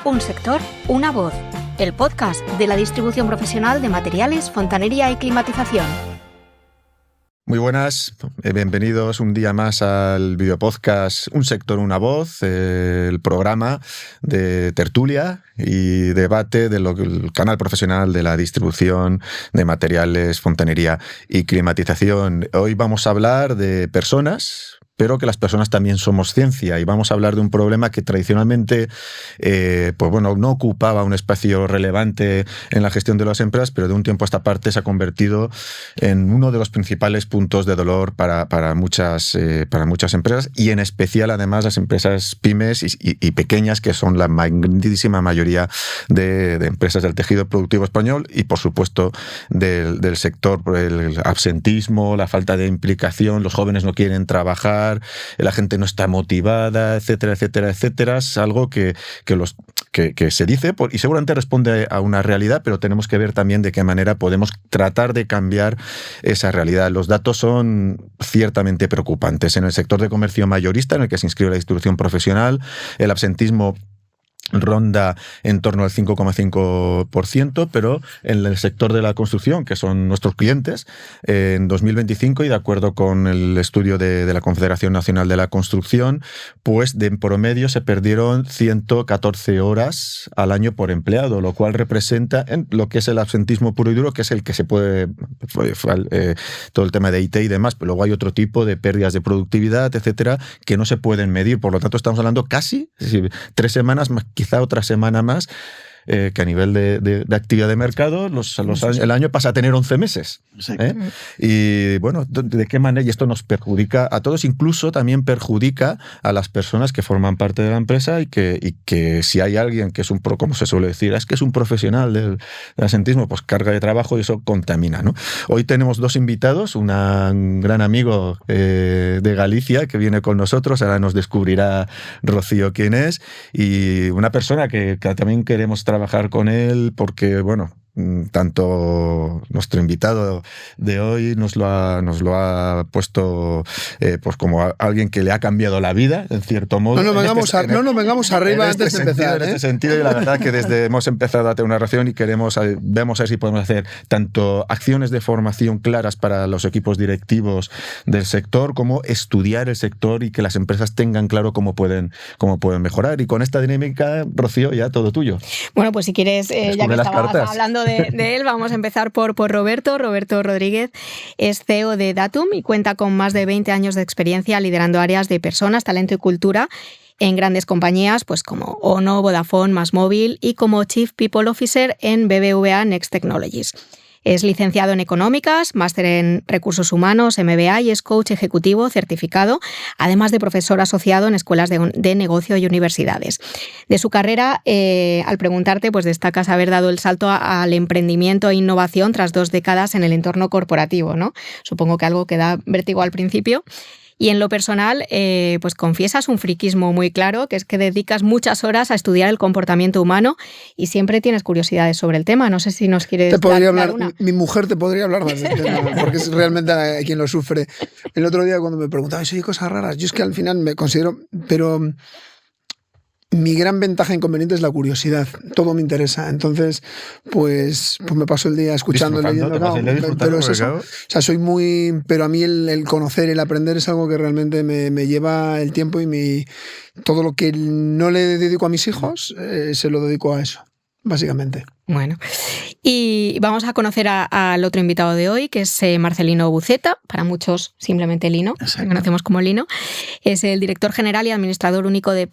Un sector, una voz. El podcast de la distribución profesional de materiales, fontanería y climatización. Muy buenas, bienvenidos un día más al videopodcast Un sector, una voz, el programa de tertulia y debate del canal profesional de la distribución de materiales, fontanería y climatización. Hoy vamos a hablar de personas, pero que las personas también somos ciencia, y vamos a hablar de un problema que tradicionalmente no ocupaba un espacio relevante en la gestión de las empresas, pero de un tiempo a esta parte se ha convertido en uno de los principales puntos de dolor para muchas empresas, y en especial además las empresas pymes y pequeñas, que son la grandísima mayoría de empresas del tejido productivo español y por supuesto del sector, por el absentismo, la falta de implicación, los jóvenes no quieren trabajar, la gente no está motivada, etcétera, etcétera, etcétera. Es algo que se dice y seguramente responde a una realidad, pero tenemos que ver también de qué manera podemos tratar de cambiar esa realidad. Los datos son ciertamente preocupantes. En el sector de comercio mayorista, en el que se inscribe la distribución profesional, el absentismo ronda en torno al 5,5%, pero en el sector de la construcción, que son nuestros clientes, en 2025, y de acuerdo con el estudio de la Confederación Nacional de la Construcción, pues de en promedio se perdieron 114 horas al año por empleado, lo cual representa en lo que es el absentismo puro y duro, que es el que se puede, todo el tema de IT y demás, pero luego hay otro tipo de pérdidas de productividad, etcétera, que no se pueden medir. Por lo tanto, estamos hablando casi 3 semanas más, quizá otra semana más, que a nivel de actividad de mercado el año pasa a tener 11 meses. Y bueno, ¿de qué manera? Y esto nos perjudica a todos, incluso también perjudica a las personas que forman parte de la empresa, y que si hay alguien que es como se suele decir, es que es un profesional del absentismo, pues carga de trabajo y eso contamina, ¿no? Hoy tenemos 2 invitados, un gran amigo de Galicia que viene con nosotros, ahora nos descubrirá Rocío quién es, y una persona que también queremos trabajar con él porque, bueno, tanto nuestro invitado de hoy nos lo ha puesto pues como alguien que le ha cambiado la vida, en cierto modo. No nos vengamos arriba antes de empezar. En este sentido, y la verdad que hemos empezado a tener una relación y vemos a ver si podemos hacer tanto acciones de formación claras para los equipos directivos del sector, como estudiar el sector y que las empresas tengan claro cómo pueden mejorar. Y con esta dinámica, Rocío, ya todo tuyo. Bueno, pues si quieres, ya que estabas hablando de él, vamos a empezar por Roberto. Roberto Rodríguez es CEO de Datum y cuenta con más de 20 años de experiencia liderando áreas de personas, talento y cultura en grandes compañías pues como Ono, Vodafone, MásMóvil, y como Chief People Officer en BBVA Next Technologies. Es licenciado en Económicas, máster en Recursos Humanos, MBA, y es coach ejecutivo certificado, además de profesor asociado en escuelas de negocio y universidades. De su carrera, al preguntarte, pues destacas haber dado el salto al emprendimiento e innovación tras 2 décadas en el entorno corporativo, ¿no? Supongo que algo que da vértigo al principio. Y en lo personal, pues confiesas un friquismo muy claro, que es que dedicas muchas horas a estudiar el comportamiento humano y siempre tienes curiosidades sobre el tema. No sé si nos quieres dar una. Mi mujer te podría hablar más del tema, porque es realmente quien lo sufre. El otro día cuando me preguntaba, oye, cosas raras, yo es que al final me considero, pero mi gran ventaja e inconveniente es la curiosidad. Todo me interesa. Entonces, pues me paso el día escuchando, leyendo. Pero es eso. O sea, soy muy... Pero a mí el conocer, el aprender es algo que realmente me lleva el tiempo, y todo lo que no le dedico a mis hijos, se lo dedico a eso, básicamente. Bueno, y vamos a conocer al otro invitado de hoy, que es Marcelino Buceta, para muchos simplemente Lino, lo conocemos como Lino. Es el director general y administrador único de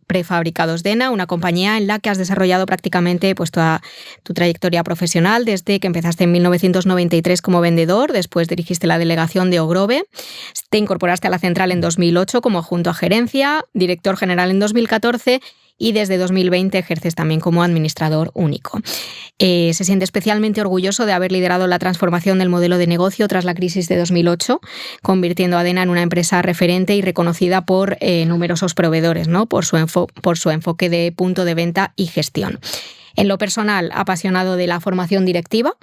prefabricados Dena, una compañía en la que has desarrollado prácticamente pues toda tu trayectoria profesional, desde que empezaste en 1993 como vendedor, después dirigiste la delegación de Ogrove, te incorporaste a la central en 2008 como adjunto a gerencia, director general en 2014, y desde 2020 ejerces también como administrador único. Se siente especialmente orgulloso de haber liderado la transformación del modelo de negocio tras la crisis de 2008, convirtiendo a Dena en una empresa referente y reconocida por numerosos proveedores, ¿no? por su enfoque de punto de venta y gestión. En lo personal, apasionado de la formación directiva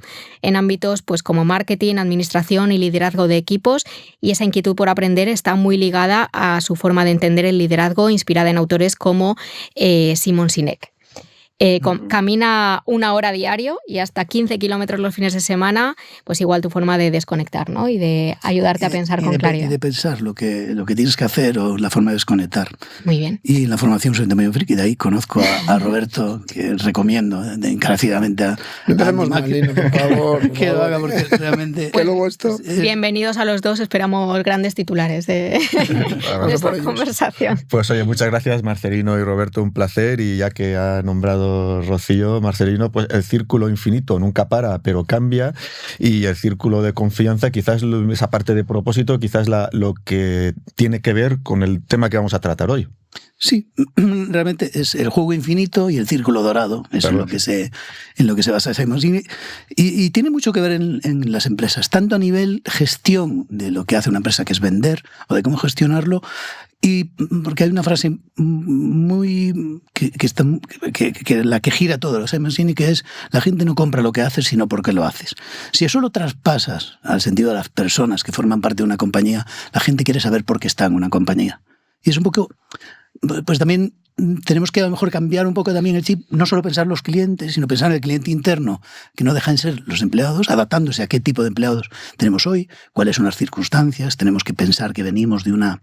en ámbitos pues, como marketing, administración y liderazgo de equipos, y esa inquietud por aprender está muy ligada a su forma de entender el liderazgo, inspirada en autores como Simon Sinek. camina 1 hora diario y hasta 15 kilómetros los fines de semana, pues igual tu forma de desconectar, ¿no? Y de ayudarte a pensar con claridad. Y de pensar lo que tienes que hacer o la forma de desconectar. Muy bien. Y la formación soy de medio friki, de ahí conozco a Roberto, que recomiendo encarecidamente a... No empecemos mal, Lino, por favor. Que lo haga, porque realmente... Que luego esto... Bienvenidos a los dos, esperamos grandes titulares de esta conversación. Pues oye, muchas gracias Marcelino y Roberto, un placer. Y ya que ha nombrado Rocío, Marcelino, pues el círculo infinito nunca para, pero cambia. Y el círculo de confianza, quizás esa parte de propósito, quizás lo que tiene que ver con el tema que vamos a tratar hoy. Sí, realmente es el juego infinito y el círculo dorado. Eso es en lo que se basa Simon Sinek. Y tiene mucho que ver en las empresas, tanto a nivel gestión de lo que hace una empresa, que es vender, o de cómo gestionarlo. Y porque hay una frase muy que la que gira todo los Simon Sinek, que es: la gente no compra lo que haces, sino porque lo haces. Si eso lo traspasas al sentido de las personas que forman parte de una compañía, la gente quiere saber por qué está en una compañía. Y es un poco, pues también tenemos que a lo mejor cambiar un poco también el chip, no solo pensar en los clientes, sino pensar en el cliente interno, que no dejan de ser los empleados, adaptándose a qué tipo de empleados tenemos hoy, cuáles son las circunstancias. Tenemos que pensar que venimos de una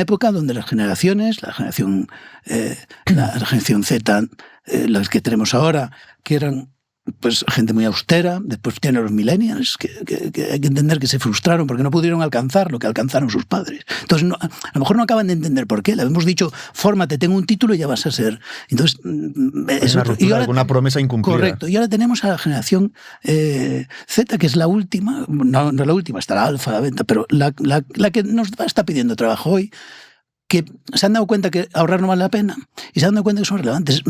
época donde las generaciones, la generación Z, las que tenemos ahora, que eran pues gente muy austera. Después tienen los millennials, que hay que entender que se frustraron porque no pudieron alcanzar lo que alcanzaron sus padres. Entonces, a lo mejor no acaban de entender por qué. Le hemos dicho: fórmate, tengo un título y ya vas a ser. Entonces, alguna promesa incumplida. Correcto. Y ahora tenemos a la generación Z, que es la última, no la última, está la alfa, la beta, pero la que nos está pidiendo trabajo hoy, que se han dado cuenta que ahorrar no vale la pena y se han dado cuenta que son relevantes.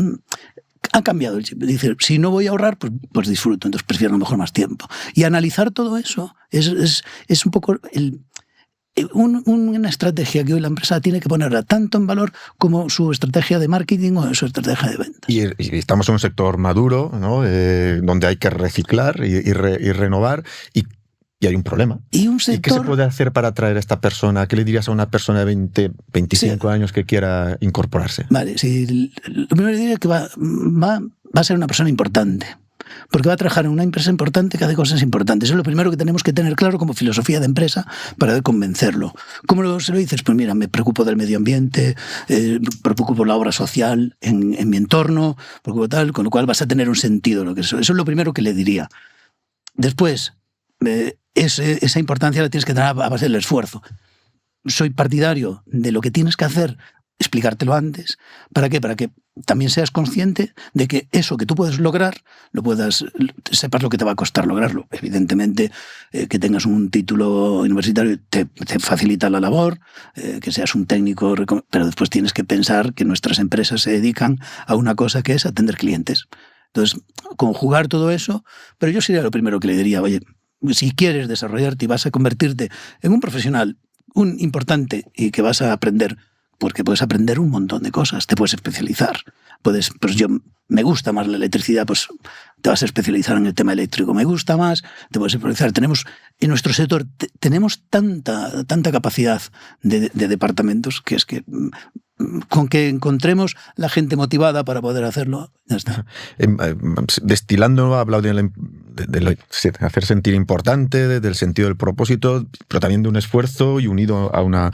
Han cambiado el chip. Dice: si no voy a ahorrar, pues disfruto, entonces prefiero a lo mejor más tiempo. Y analizar todo eso es un poco una estrategia que hoy la empresa tiene que ponerla tanto en valor como su estrategia de marketing o su estrategia de ventas. Y estamos en un sector maduro, ¿no? Donde hay que reciclar y renovar. Y hay un problema. ¿Y qué se puede hacer para atraer a esta persona? ¿Qué le dirías a una persona de 20, 25 años que quiera incorporarse? Vale, sí, lo primero que diría es que va a ser una persona importante. Porque va a trabajar en una empresa importante que hace cosas importantes. Eso es lo primero que tenemos que tener claro como filosofía de empresa para convencerlo. ¿Cómo se lo dices? Pues mira, me preocupo del medio ambiente, me preocupo por la obra social en mi entorno, preocupo tal, con lo cual vas a tener un sentido. Eso es lo primero que le diría. Después, esa importancia la tienes que tener a base del esfuerzo. Soy partidario de lo que tienes que hacer, explicártelo antes. ¿Para qué? Para que también seas consciente de que eso que tú puedes lograr, sepas lo que te va a costar lograrlo. Evidentemente, que tengas un título universitario te facilita la labor, que seas un técnico, pero después tienes que pensar que nuestras empresas se dedican a una cosa que es atender clientes. Entonces, conjugar todo eso, pero yo sería lo primero que le diría: oye, si quieres desarrollarte y vas a convertirte en un profesional importante y que vas a aprender, porque puedes aprender un montón de cosas, te puedes especializar. Pues me gusta más la electricidad, pues te vas a especializar en el tema eléctrico. Me gusta más, te puedes especializar. En nuestro sector tenemos tanta capacidad de departamentos que es que con que encontremos la gente motivada para poder hacerlo, ya está. Destilando, ha hablado de hacer sentir importante, del sentido del propósito, pero también de un esfuerzo y unido a una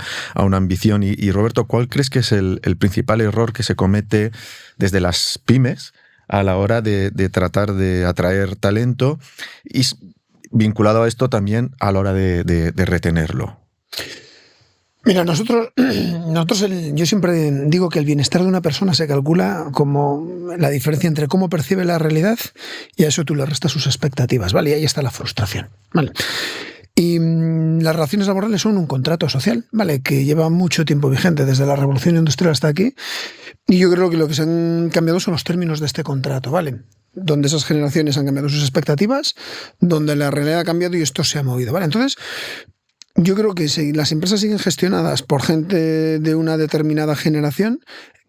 ambición. Y Roberto, ¿cuál crees que es el principal error que se comete desde las pymes a la hora de tratar de atraer talento y vinculado a esto también a la hora de retenerlo? Mira, yo siempre digo que el bienestar de una persona se calcula como la diferencia entre cómo percibe la realidad y a eso tú le restas sus expectativas, ¿vale? Y ahí está la frustración, ¿vale? Y las relaciones laborales son un contrato social, ¿vale? Que lleva mucho tiempo vigente, desde la Revolución Industrial hasta aquí. Y yo creo que lo que se han cambiado son los términos de este contrato, ¿vale? Donde esas generaciones han cambiado sus expectativas, donde la realidad ha cambiado y esto se ha movido, ¿vale? Entonces, yo creo que si las empresas siguen gestionadas por gente de una determinada generación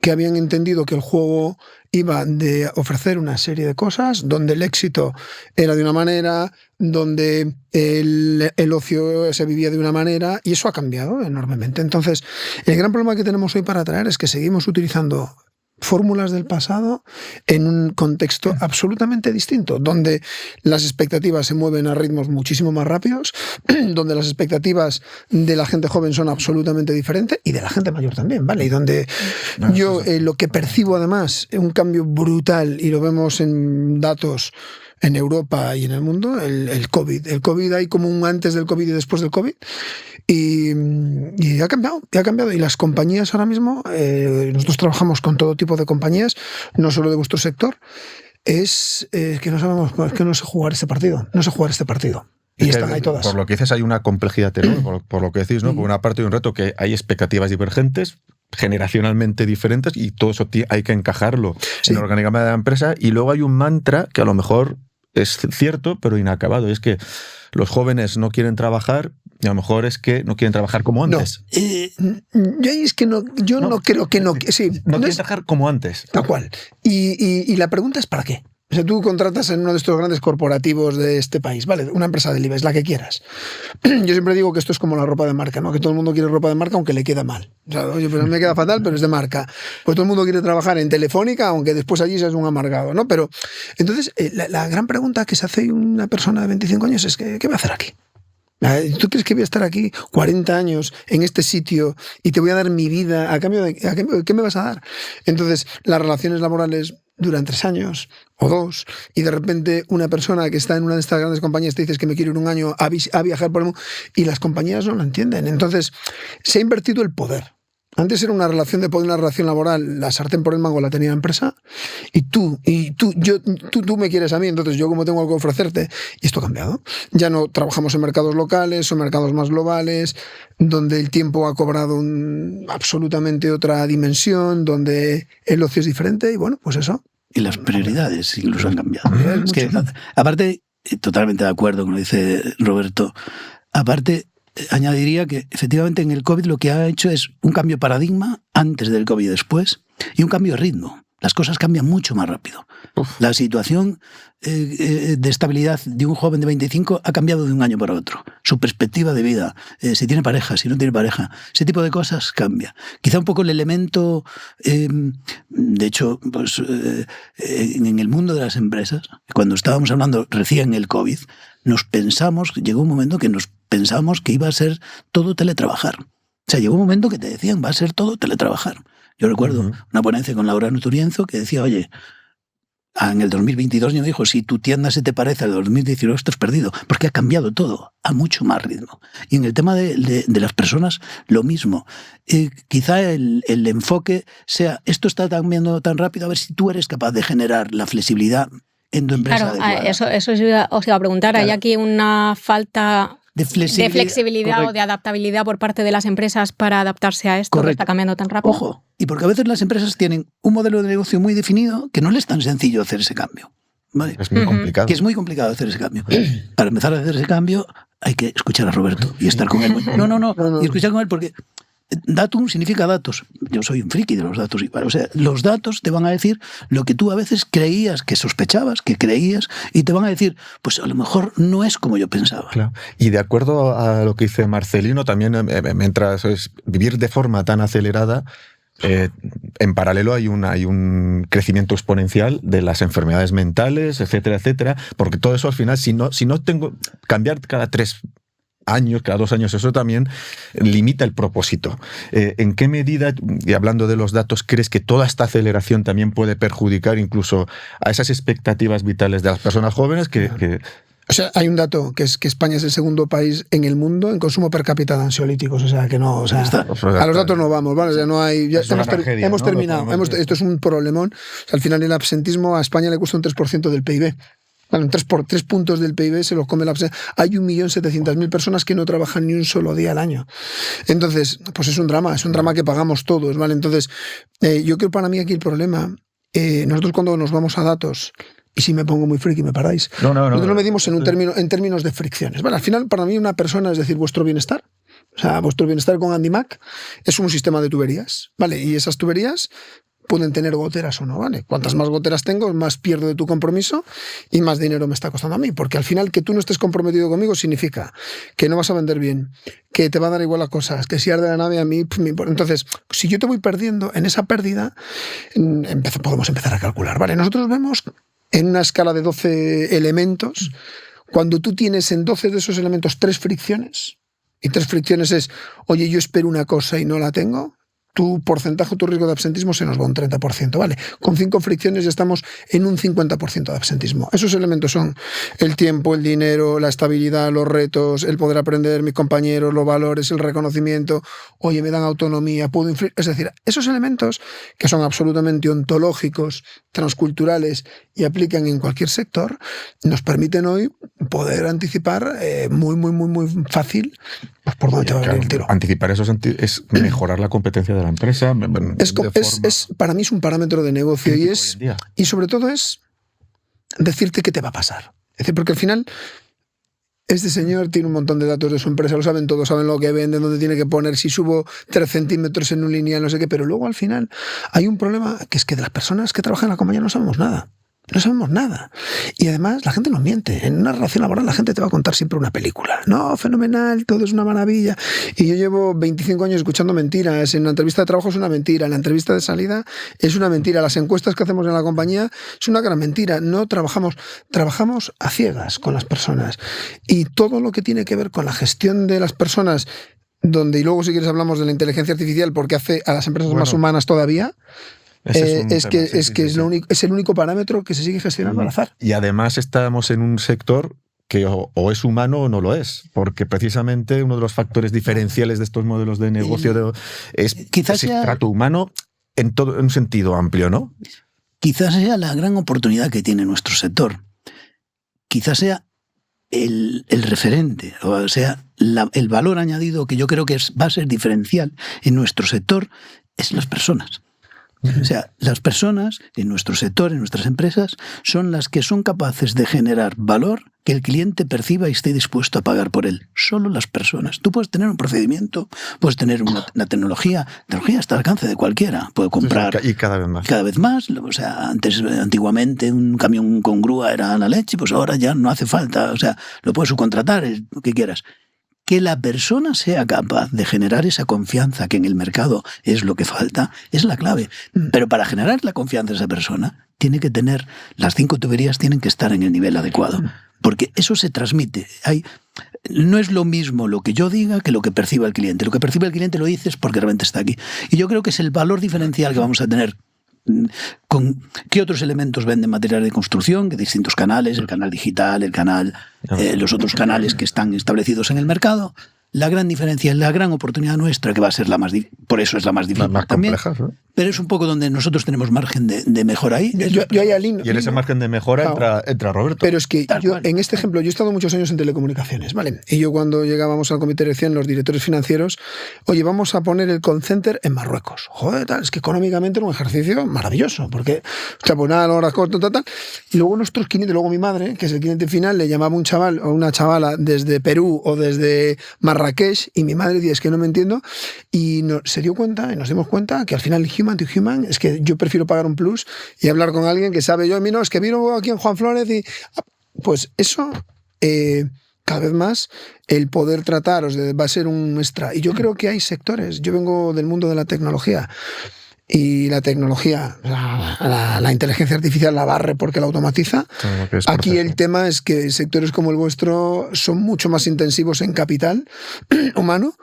que habían entendido que el juego iba de ofrecer una serie de cosas, donde el éxito era de una manera, donde el ocio se vivía de una manera, y eso ha cambiado enormemente. Entonces, el gran problema que tenemos hoy para atraer es que seguimos utilizando fórmulas del pasado en un contexto absolutamente distinto, donde las expectativas se mueven a ritmos muchísimo más rápidos, donde las expectativas de la gente joven son absolutamente diferentes y de la gente mayor también, ¿vale? Y donde yo lo que percibo además es un cambio brutal, y lo vemos en datos en Europa y en el mundo, el COVID. El COVID, hay como un antes del COVID y después del COVID. Y ha cambiado. Y las compañías ahora mismo, nosotros trabajamos con todo tipo de compañías, no solo de vuestro sector, es que no sabemos, es que no sé jugar este partido. Y están ahí todas. Por lo que dices, hay una complejidad enorme, por lo que decís, ¿no? Por una parte hay un reto que hay expectativas divergentes, generacionalmente diferentes, y todo eso hay que encajarlo en el organigrama de la empresa. Y luego hay un mantra que a lo mejor es cierto, pero inacabado, y es que los jóvenes no quieren trabajar, y a lo mejor es que no quieren trabajar como antes. Yo no creo que no. Sí, no quieren trabajar como antes. Tal cual. Y la pregunta es ¿para qué? O sea, tú contratas en uno de estos grandes corporativos de este país, ¿vale? Una empresa del IBEX, la que quieras. Yo siempre digo que esto es como la ropa de marca, ¿no? Que todo el mundo quiere ropa de marca aunque le queda mal. O sea, oye, pero me queda fatal, pero es de marca. Pues todo el mundo quiere trabajar en Telefónica, aunque después allí seas un amargado, ¿no? Pero entonces, la gran pregunta que se hace una persona de 25 años es ¿qué voy a hacer aquí? ¿Tú crees que voy a estar aquí 40 años en este sitio y te voy a dar mi vida a cambio de qué me vas a dar? Entonces, las relaciones laborales duran 3 años o 2, y de repente una persona que está en una de estas grandes compañías te dices que me quiero ir un año a viajar por el mundo, y las compañías no lo entienden. Entonces, se ha invertido el poder. Antes era una relación de poder, una relación laboral, la sartén por el mango la tenía la empresa, y tú me quieres a mí, entonces yo como tengo algo que ofrecerte, y esto ha cambiado. Ya no trabajamos en mercados locales, son mercados más globales, donde el tiempo ha cobrado absolutamente otra dimensión, donde el ocio es diferente, y bueno, pues eso. Y las prioridades incluso han cambiado. Es que, aparte, totalmente de acuerdo con lo que dice Roberto, aparte, añadiría que efectivamente en el COVID lo que ha hecho es un cambio de paradigma antes del COVID y después, y un cambio de ritmo. Las cosas cambian mucho más rápido. La situación de estabilidad de un joven de 25 ha cambiado de un año para otro. Su perspectiva de vida, si tiene pareja, si no tiene pareja, ese tipo de cosas cambia. Quizá un poco el elemento, de hecho, pues, en el mundo de las empresas, cuando estábamos hablando recién en el COVID, llegó un momento que nos pensamos que iba a ser todo teletrabajar. O sea, llegó un momento que te decían, va a ser todo teletrabajar. Yo recuerdo una ponencia con Laura Nuturienzo que decía, oye, en el 2022 yo dijo, si tu tienda se te parece al 2019, estás perdido, porque ha cambiado todo a mucho más ritmo. Y en el tema de las personas, lo mismo. Quizá el enfoque sea, esto está cambiando tan rápido, a ver si tú eres capaz de generar la flexibilidad en tu empresa. Claro, eso os iba a preguntar. Claro. ¿Hay aquí una falta de flexibilidad o de adaptabilidad por parte de las empresas para adaptarse a esto que está cambiando tan rápido? Ojo, y porque a veces las empresas tienen un modelo de negocio muy definido que no les es tan sencillo hacer ese cambio. ¿Vale? Es muy complicado. Que es muy complicado hacer ese cambio. Para empezar a hacer ese cambio hay que escuchar a Roberto y estar con él. No. Y escuchar con él porque datum significa datos. Yo soy un friki de los datos igual. O sea, los datos te van a decir lo que tú a veces creías, que sospechabas, que creías, y te van a decir, pues a lo mejor no es como yo pensaba. Claro. Y de acuerdo a lo que dice Marcelino, también mientras vivir de forma tan acelerada, en paralelo hay un crecimiento exponencial de las enfermedades mentales, etcétera, etcétera, porque todo eso al final, si no tengo cambiar cada 3 años, cada 2 años, eso también limita el propósito. ¿En qué medida, y hablando de los datos, crees que toda esta aceleración también puede perjudicar incluso a esas expectativas vitales de las personas jóvenes que O sea, hay un dato que es que España es el segundo país en el mundo en consumo per cápita de ansiolíticos, o sea que no, o sea, a los datos no vamos, ¿vale? O sea, no hay, ya hemos terminado, esto es un problemón. O sea, al final el absentismo a España le cuesta un 3% del PIB. Bueno, 3 puntos del PIB se los come la absentismo. Hay 1.700.000 personas que no trabajan ni un solo día al año. Entonces, pues es un drama que pagamos todos, ¿vale? Entonces, yo creo para mí aquí el problema, nosotros cuando nos vamos a datos, y si me pongo muy friki me paráis, nosotros lo medimos en términos de fricciones. Bueno, al final, para mí una persona, es decir, vuestro bienestar, o sea, vuestro bienestar con Andy Mac es un sistema de tuberías, ¿vale? Y esas tuberías pueden tener goteras o no, ¿vale? Cuantas más goteras tengo, más pierdo de tu compromiso y más dinero me está costando a mí, porque al final que tú no estés comprometido conmigo significa que no vas a vender bien, que te va a dar igual las cosas, que si arde la nave a mí me importa. Entonces, si yo te voy perdiendo, en esa pérdida podemos empezar a calcular, ¿vale? Nosotros vemos en una escala de 12 elementos, cuando tú tienes en 12 de esos elementos 3 fricciones, y 3 fricciones es, oye, yo espero una cosa y no la tengo, tu porcentaje, tu riesgo de absentismo se nos va un 30%, ¿vale? Con 5 fricciones ya estamos en un 50% de absentismo. Esos elementos son el tiempo, el dinero, la estabilidad, los retos, el poder aprender, mis compañeros, los valores, el reconocimiento, oye, me dan autonomía, puedo influir. Es decir, esos elementos que son absolutamente ontológicos, transculturales y aplican en cualquier sector, nos permiten hoy poder anticipar muy fácil pues por dónde te va a venir el tiro. Anticipar eso es mejorar la competencia de la empresa. Para mí es un parámetro de negocio y sobre todo es decirte qué te va a pasar. Es decir, porque al final este señor tiene un montón de datos de su empresa, lo saben todos, saben lo que venden, dónde tiene que poner, si subo 3 centímetros en un lineal, no sé qué, pero luego al final hay un problema que es que de las personas que trabajan en la compañía no sabemos nada. No sabemos nada. Y además la gente nos miente. En una relación laboral la gente te va a contar siempre una película. No, fenomenal, todo es una maravilla. Y yo llevo 25 años escuchando mentiras. En una entrevista de trabajo es una mentira. En la entrevista de salida es una mentira. Las encuestas que hacemos en la compañía es una gran mentira. No trabajamos a ciegas con las personas. Y todo lo que tiene que ver con la gestión de las personas, y luego si quieres hablamos de la inteligencia artificial porque hace a las empresas más humanas todavía. Es el único parámetro que se sigue gestionando al azar. Y además estamos en un sector que o es humano o no lo es, porque precisamente uno de los factores diferenciales de estos modelos de negocio es ese trato humano en un sentido amplio, ¿no? Quizás sea la gran oportunidad que tiene nuestro sector. Quizás sea el referente, o sea, el valor añadido que yo creo que va a ser diferencial en nuestro sector es las personas. O sea, las personas en nuestro sector, en nuestras empresas, son las que son capaces de generar valor que el cliente perciba y esté dispuesto a pagar por él. Solo las personas. Tú puedes tener un procedimiento, puedes tener una tecnología. La tecnología está al alcance de cualquiera. Puede comprar. Y cada vez más. Cada vez más. O sea, antiguamente un camión con grúa era la leche, pues ahora ya no hace falta. O sea, lo puedes subcontratar, lo que quieras. Que la persona sea capaz de generar esa confianza que en el mercado es lo que falta, es la clave. Pero para generar la confianza de esa persona, tiene que tener, las 5 tuberías tienen que estar en el nivel adecuado. Porque eso se transmite. No es lo mismo lo que yo diga que lo que perciba el cliente. Lo que percibe el cliente lo dices porque realmente está aquí. Y yo creo que es el valor diferencial que vamos a tener. ¿Con qué otros elementos venden material de construcción? Que distintos canales, el canal digital, los otros canales que están establecidos en el mercado. La gran diferencia, la gran oportunidad nuestra, que va a ser por eso es la más difícil más también, compleja, ¿no? Pero es un poco donde nosotros tenemos margen de mejora ahí. Yo ahí alineo. Y en ese margen de mejora entra Roberto. Pero es que en este ejemplo, yo he estado muchos años en telecomunicaciones, ¿vale? Y yo cuando llegábamos al comité de dirección, los directores financieros, oye, vamos a poner el call center en Marruecos. Joder, tal, es que económicamente era un ejercicio maravilloso, porque, o sea, pues nada, horas cortas, tal. Y luego nuestros clientes, luego mi madre, que es el cliente final, le llamaba un chaval o una chavala desde Perú o desde Marrakech, y mi madre decía, es que no me entiendo, y se dio cuenta, y nos dimos cuenta que al final el human to human es que yo prefiero pagar un plus y hablar con alguien que sabe. Yo a mí no, es que vino aquí en Juan Flórez y pues eso cada vez más el poder trataros va a ser un extra. Y yo creo que hay sectores, yo vengo del mundo de la tecnología y la tecnología, la inteligencia artificial la barre porque la automatiza. Aquí el tema es que sectores como el vuestro son mucho más intensivos en capital humano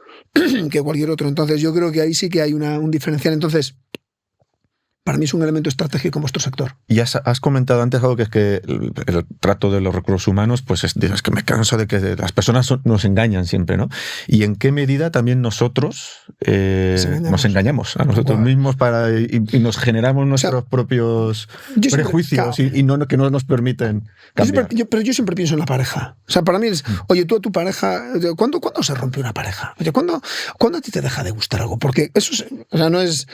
que cualquier otro. Entonces yo creo que ahí sí que hay un diferencial. Entonces, para mí es un elemento estratégico en vuestro sector. Y has comentado antes algo que es que el trato de los recursos humanos, pues es que me canso de que las personas nos engañan siempre, ¿no? Y en qué medida también nosotros nos engañamos a nosotros mismos y nos generamos nuestros propios prejuicios y que no nos permiten cambiar. Pero yo siempre pienso en la pareja. O sea, para mí es, oye, tú a tu pareja, ¿cuándo se rompe una pareja? Oye, ¿cuándo a ti te deja de gustar algo? Porque eso no es...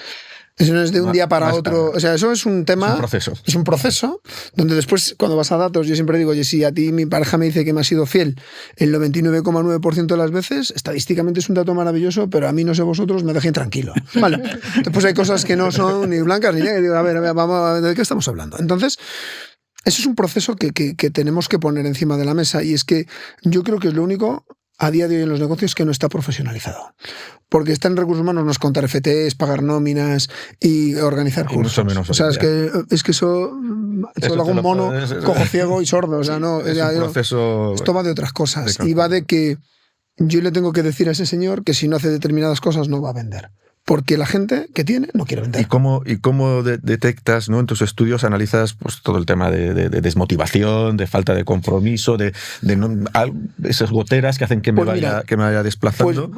Eso no es de un día para otro. O sea, eso es un tema. Es un proceso. Es un proceso donde después, cuando vas a datos, yo siempre digo, oye, si a ti mi pareja me dice que me ha sido fiel el 99,9% de las veces, estadísticamente es un dato maravilloso, pero a mí, no sé vosotros, me dejen tranquilo. Vale. Después hay cosas que no son ni blancas ni negras. Digo, a ver, vamos a ver, ¿de qué estamos hablando? Entonces, eso es un proceso que tenemos que poner encima de la mesa, y es que yo creo que es lo único a día de hoy en los negocios que no está profesionalizado. Porque está en recursos humanos no es contar FTEs, pagar nóminas y organizar cursos. Mucho menos. O sea, es que eso lo hago un mono, cojo ciego y sordo. O sea, no, es un proceso. Esto va de otras cosas. Y va de que yo le tengo que decir a ese señor que si no hace determinadas cosas no va a vender. Porque la gente que tiene no quiere vender. ¿Y cómo detectas, ¿no? En tus estudios analizas pues, todo el tema de desmotivación, de falta de compromiso, de esas goteras que hacen que me vaya desplazando?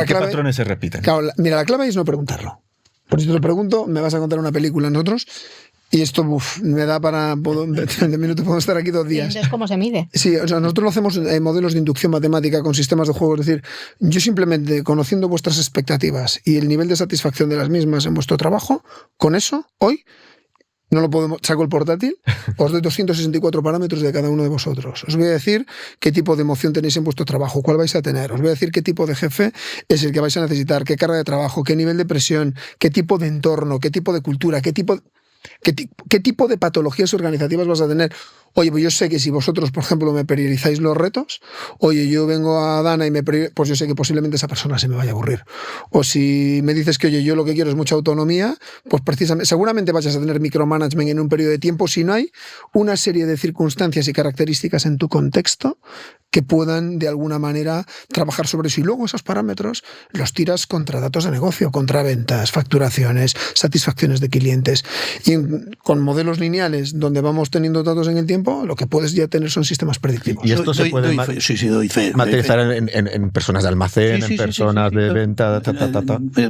¿Qué patrones se repiten? Claro, mira, la clave es no preguntarlo. Por si te lo pregunto, me vas a contar una película nosotros. Y esto me da para 20 minutos, podemos estar aquí 2 días. Entonces, ¿cómo se mide? Sí, o sea, nosotros lo hacemos en modelos de inducción matemática con sistemas de juego. Es decir, yo simplemente conociendo vuestras expectativas y el nivel de satisfacción de las mismas en vuestro trabajo, con eso, hoy, no lo podemos, saco el portátil, os doy 264 parámetros de cada uno de vosotros. Os voy a decir qué tipo de emoción tenéis en vuestro trabajo, cuál vais a tener. Os voy a decir qué tipo de jefe es el que vais a necesitar, qué carga de trabajo, qué nivel de presión, qué tipo de entorno, qué tipo de cultura, qué tipo de patologías organizativas vas a tener. Oye, pues yo sé que si vosotros, por ejemplo, me priorizáis los retos, oye, yo vengo a Dana y pues yo sé que posiblemente esa persona se me vaya a aburrir. O si me dices que, oye, yo lo que quiero es mucha autonomía, pues precisamente, seguramente vayas a tener micromanagement en un periodo de tiempo si no hay una serie de circunstancias y características en tu contexto que puedan de alguna manera trabajar sobre eso. Y luego esos parámetros los tiras contra datos de negocio, contra ventas, facturaciones, satisfacciones de clientes. Y con modelos lineales donde vamos teniendo datos en el tiempo, lo que puedes ya tener son sistemas predictivos. Y esto se puede materializar en personas de almacén, en personas de venta,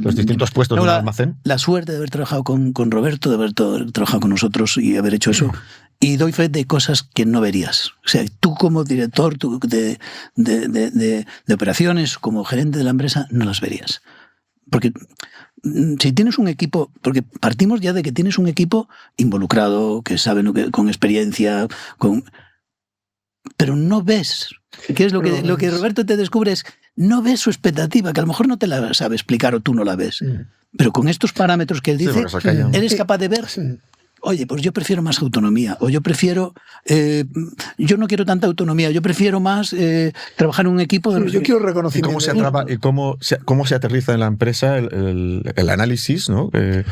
los distintos puestos de un almacén. La suerte de haber trabajado con Roberto, de haber trabajado con nosotros y haber hecho eso. Y doy fe de cosas que no verías. O sea, tú como director de operaciones, como gerente de la empresa, no las verías. Porque si tienes un equipo, porque partimos ya de que tienes un equipo involucrado, que sabe con experiencia, pero no ves. ¿Qué es lo que Roberto te descubre? Es no ves su expectativa, que a lo mejor no te la sabe explicar o tú no la ves. Pero con estos parámetros que él dice, eres capaz de ver. Oye, pues yo prefiero más autonomía, o yo prefiero, yo no quiero tanta autonomía, yo prefiero más trabajar en un equipo. Yo quiero reconocimiento. ¿Y cómo se aterriza en la empresa el análisis, ¿no? que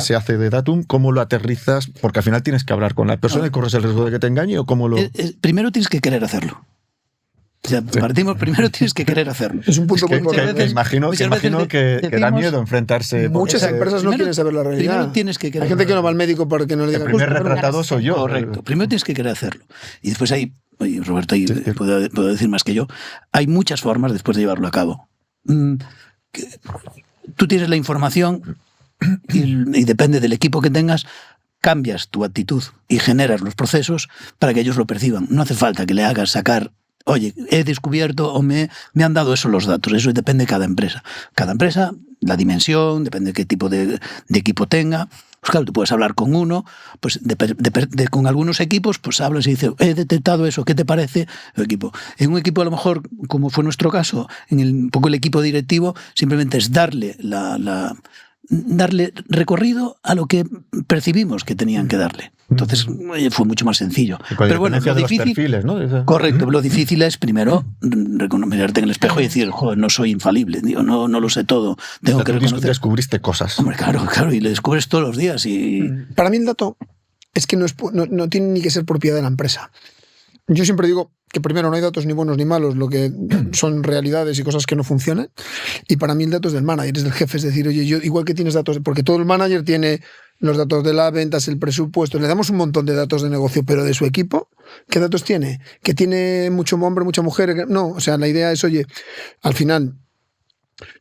se hace de Datum? ¿Cómo lo aterrizas? Porque al final tienes que hablar con la persona y corres el riesgo de que te engañe, ¿o cómo lo...? Primero tienes que querer hacerlo. O sea, partimos, primero tienes que querer hacerlo. Es un punto muy importante. Imagino que da miedo enfrentarse. Muchas empresas no quieren saber la realidad. Primero tienes que querer. Hay gente que no va al médico para que no le digan. El primer retratado soy yo. Correcto. Primero tienes que querer hacerlo. Y después hay, oye, Roberto, ahí puedo decir más que yo, hay muchas formas después de llevarlo a cabo. Tú tienes la información y depende del equipo que tengas, cambias tu actitud y generas los procesos para que ellos lo perciban. No hace falta que le hagas sacar, oye, he descubierto o me han dado eso los datos. Eso depende de cada empresa. Cada empresa, la dimensión, depende de qué tipo de equipo tenga. Pues claro, tú puedes hablar con uno, pues con algunos equipos, pues hablas y dices, he detectado eso, ¿qué te parece el equipo? En un equipo, a lo mejor, como fue nuestro caso, un poco el equipo directivo, simplemente es darle recorrido a lo que percibimos que tenían que darle. Entonces fue mucho más sencillo. Pero bueno, lo difícil, perfiles, ¿no? Correcto, lo difícil es primero mirarte en el espejo y decir, joder, no soy infalible, digo, no lo sé todo, tengo que reconocer. Descubriste cosas. Hombre, claro, y le descubres todos los días. Para mí el dato es que no tiene ni que ser propiedad de la empresa. Yo siempre digo que primero no hay datos ni buenos ni malos, lo que son realidades y cosas que no funcionan. Y para mí el dato es del manager, es del jefe. Es decir, oye, yo igual que tienes datos, porque todo el manager tiene los datos de las ventas, el presupuesto, le damos un montón de datos de negocio, pero de su equipo, ¿qué datos tiene? ¿Que tiene mucho hombre, mucha mujer? No, o sea, la idea es, oye, al final...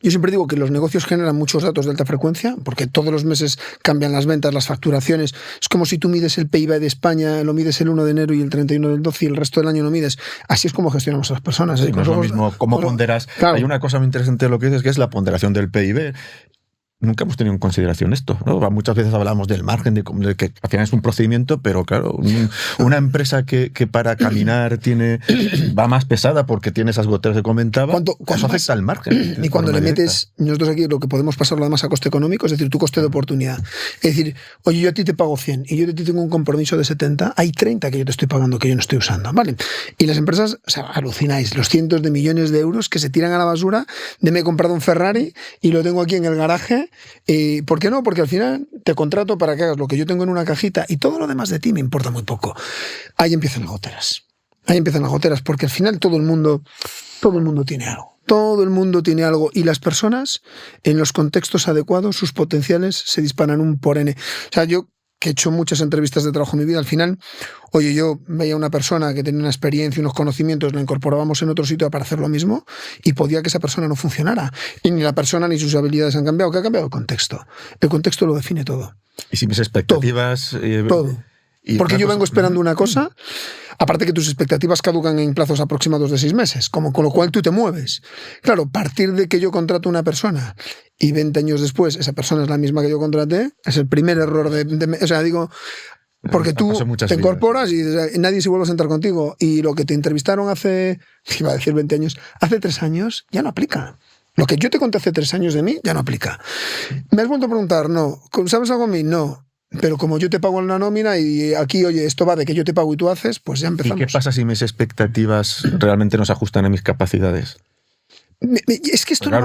Yo siempre digo que los negocios generan muchos datos de alta frecuencia, porque todos los meses cambian las ventas, las facturaciones. Es como si tú mides el PIB de España, lo mides el 1 de enero y el 31 del 12 y el resto del año no mides. Así es como gestionamos a las personas. Sí, no es lo mismo cómo ponderas. Claro. Hay una cosa muy interesante de lo que dices, que es la ponderación del PIB. nunca hemos tenido en consideración esto, ¿no? Muchas veces hablamos del margen, de que al final es un procedimiento, pero claro, una empresa que para caminar va más pesada porque tiene esas goteras que comentaba, eso afecta al margen. Y cuando le metes, nosotros aquí lo que podemos pasarlo además a coste económico, es decir, tu coste de oportunidad. Es decir, oye, yo a ti te pago 100 y yo a ti tengo un compromiso de 70, hay 30 que yo te estoy pagando que yo no estoy usando, ¿vale? Y las empresas, o sea, alucináis, los cientos de millones de euros que se tiran a la basura de me he comprado un Ferrari y lo tengo aquí en el garaje. ¿Por qué no? Porque al final te contrato para que hagas lo que yo tengo en una cajita y todo lo demás de ti me importa muy poco. Ahí empiezan las goteras. Ahí empiezan las goteras, porque al final todo el mundo tiene algo. Todo el mundo tiene algo y las personas, en los contextos adecuados, sus potenciales se disparan un por N. O sea, yo que he hecho muchas entrevistas de trabajo en mi vida, al final, oye, yo veía a una persona que tenía una experiencia y unos conocimientos, la incorporábamos en otro sitio para hacer lo mismo y podía que esa persona no funcionara. Y ni la persona ni sus habilidades han cambiado. ¿Qué ha cambiado? El contexto. El contexto lo define todo. Y si mis expectativas... Todo. Porque yo vengo esperando una cosa, aparte que tus expectativas caducan en plazos aproximados de 6 meses, con lo cual tú te mueves. Claro, partir de que yo contrato a una persona y 20 años después esa persona es la misma que yo contraté, es el primer error o sea, digo, porque tú te incorporas y nadie se vuelve a sentar contigo y lo que te entrevistaron iba a decir 20 años, hace 3 años ya no aplica. Lo que yo te conté hace 3 años de mí ya no aplica. ¿Me has vuelto a preguntar? No. ¿Sabes algo de mí? No. Pero como yo te pago en la nómina y aquí, oye, esto va de que yo te pago y tú haces, pues ya empezamos. ¿Y qué pasa si mis expectativas realmente no se ajustan a mis capacidades? Es que esto no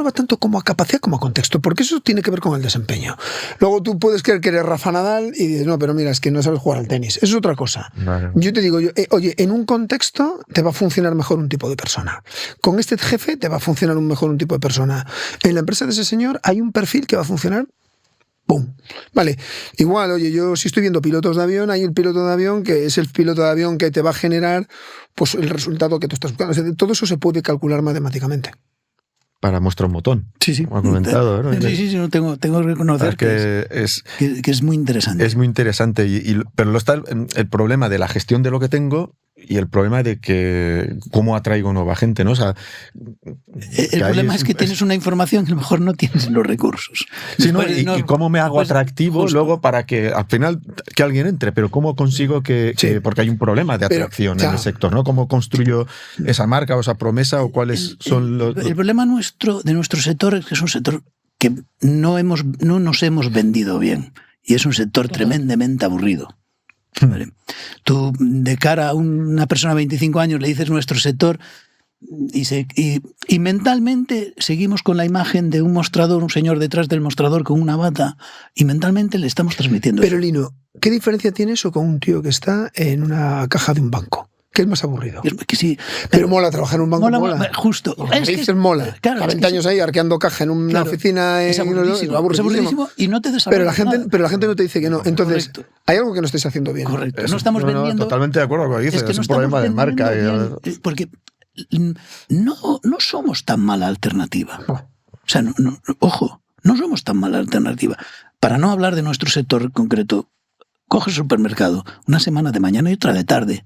va tanto como a capacidad como a contexto, porque eso tiene que ver con el desempeño. Luego tú puedes creer que eres Rafa Nadal y dices, no, pero mira, es que no sabes jugar al tenis. Eso es otra cosa. Vale. Yo te digo, oye, en un contexto te va a funcionar mejor un tipo de persona. Con este jefe te va a funcionar mejor un tipo de persona. En la empresa de ese señor hay un perfil que va a funcionar. ¡Pum! Vale, igual, oye, yo si estoy viendo pilotos de avión, hay el piloto de avión que es el piloto de avión que te va a generar pues el resultado que tú estás buscando. O sea, todo eso se puede calcular matemáticamente. Para mostrar un botón. Sí. Como ha comentado, ¿no? Sí, no tengo que reconocer que es muy interesante. Es muy interesante, pero está el problema de la gestión de lo que tengo y el problema de que cómo atraigo nueva gente, ¿no? O sea, el problema es que tienes una información que a lo mejor no tienes los recursos. Sí, y cómo me hago atractivo luego para que al final que alguien entre, pero cómo consigo que porque hay un problema de atracción en el sector, ¿no? ¿Cómo construyo esa marca o esa promesa o cuáles son los... El problema de nuestro sector es que es un sector que no nos hemos vendido bien y es un sector tremendamente aburrido. ¿Vale? Tú, de cara a una persona de 25 años, le dices nuestro sector y mentalmente seguimos con la imagen de un mostrador, un señor detrás del mostrador con una bata, y mentalmente le estamos transmitiendo Pero eso. Lino, ¿qué diferencia tiene eso con un tío que está en una caja de un banco? ¿Qué es más aburrido? Que sí, pero mola trabajar en un banco, mola. Justo. Es que mola. Claro, 20 años ahí arqueando caja en una oficina. Es aburridísimo y no te desarrollas pero la gente no te dice que no. Entonces, hay algo que no estáis haciendo bien. Correcto. No estamos vendiendo... Totalmente de acuerdo con lo que dices. Es un problema de marca. Porque no somos tan mala alternativa. O sea, ojo, no somos tan mala alternativa. Para no hablar de nuestro sector concreto, coges el supermercado una semana de mañana y otra de tarde.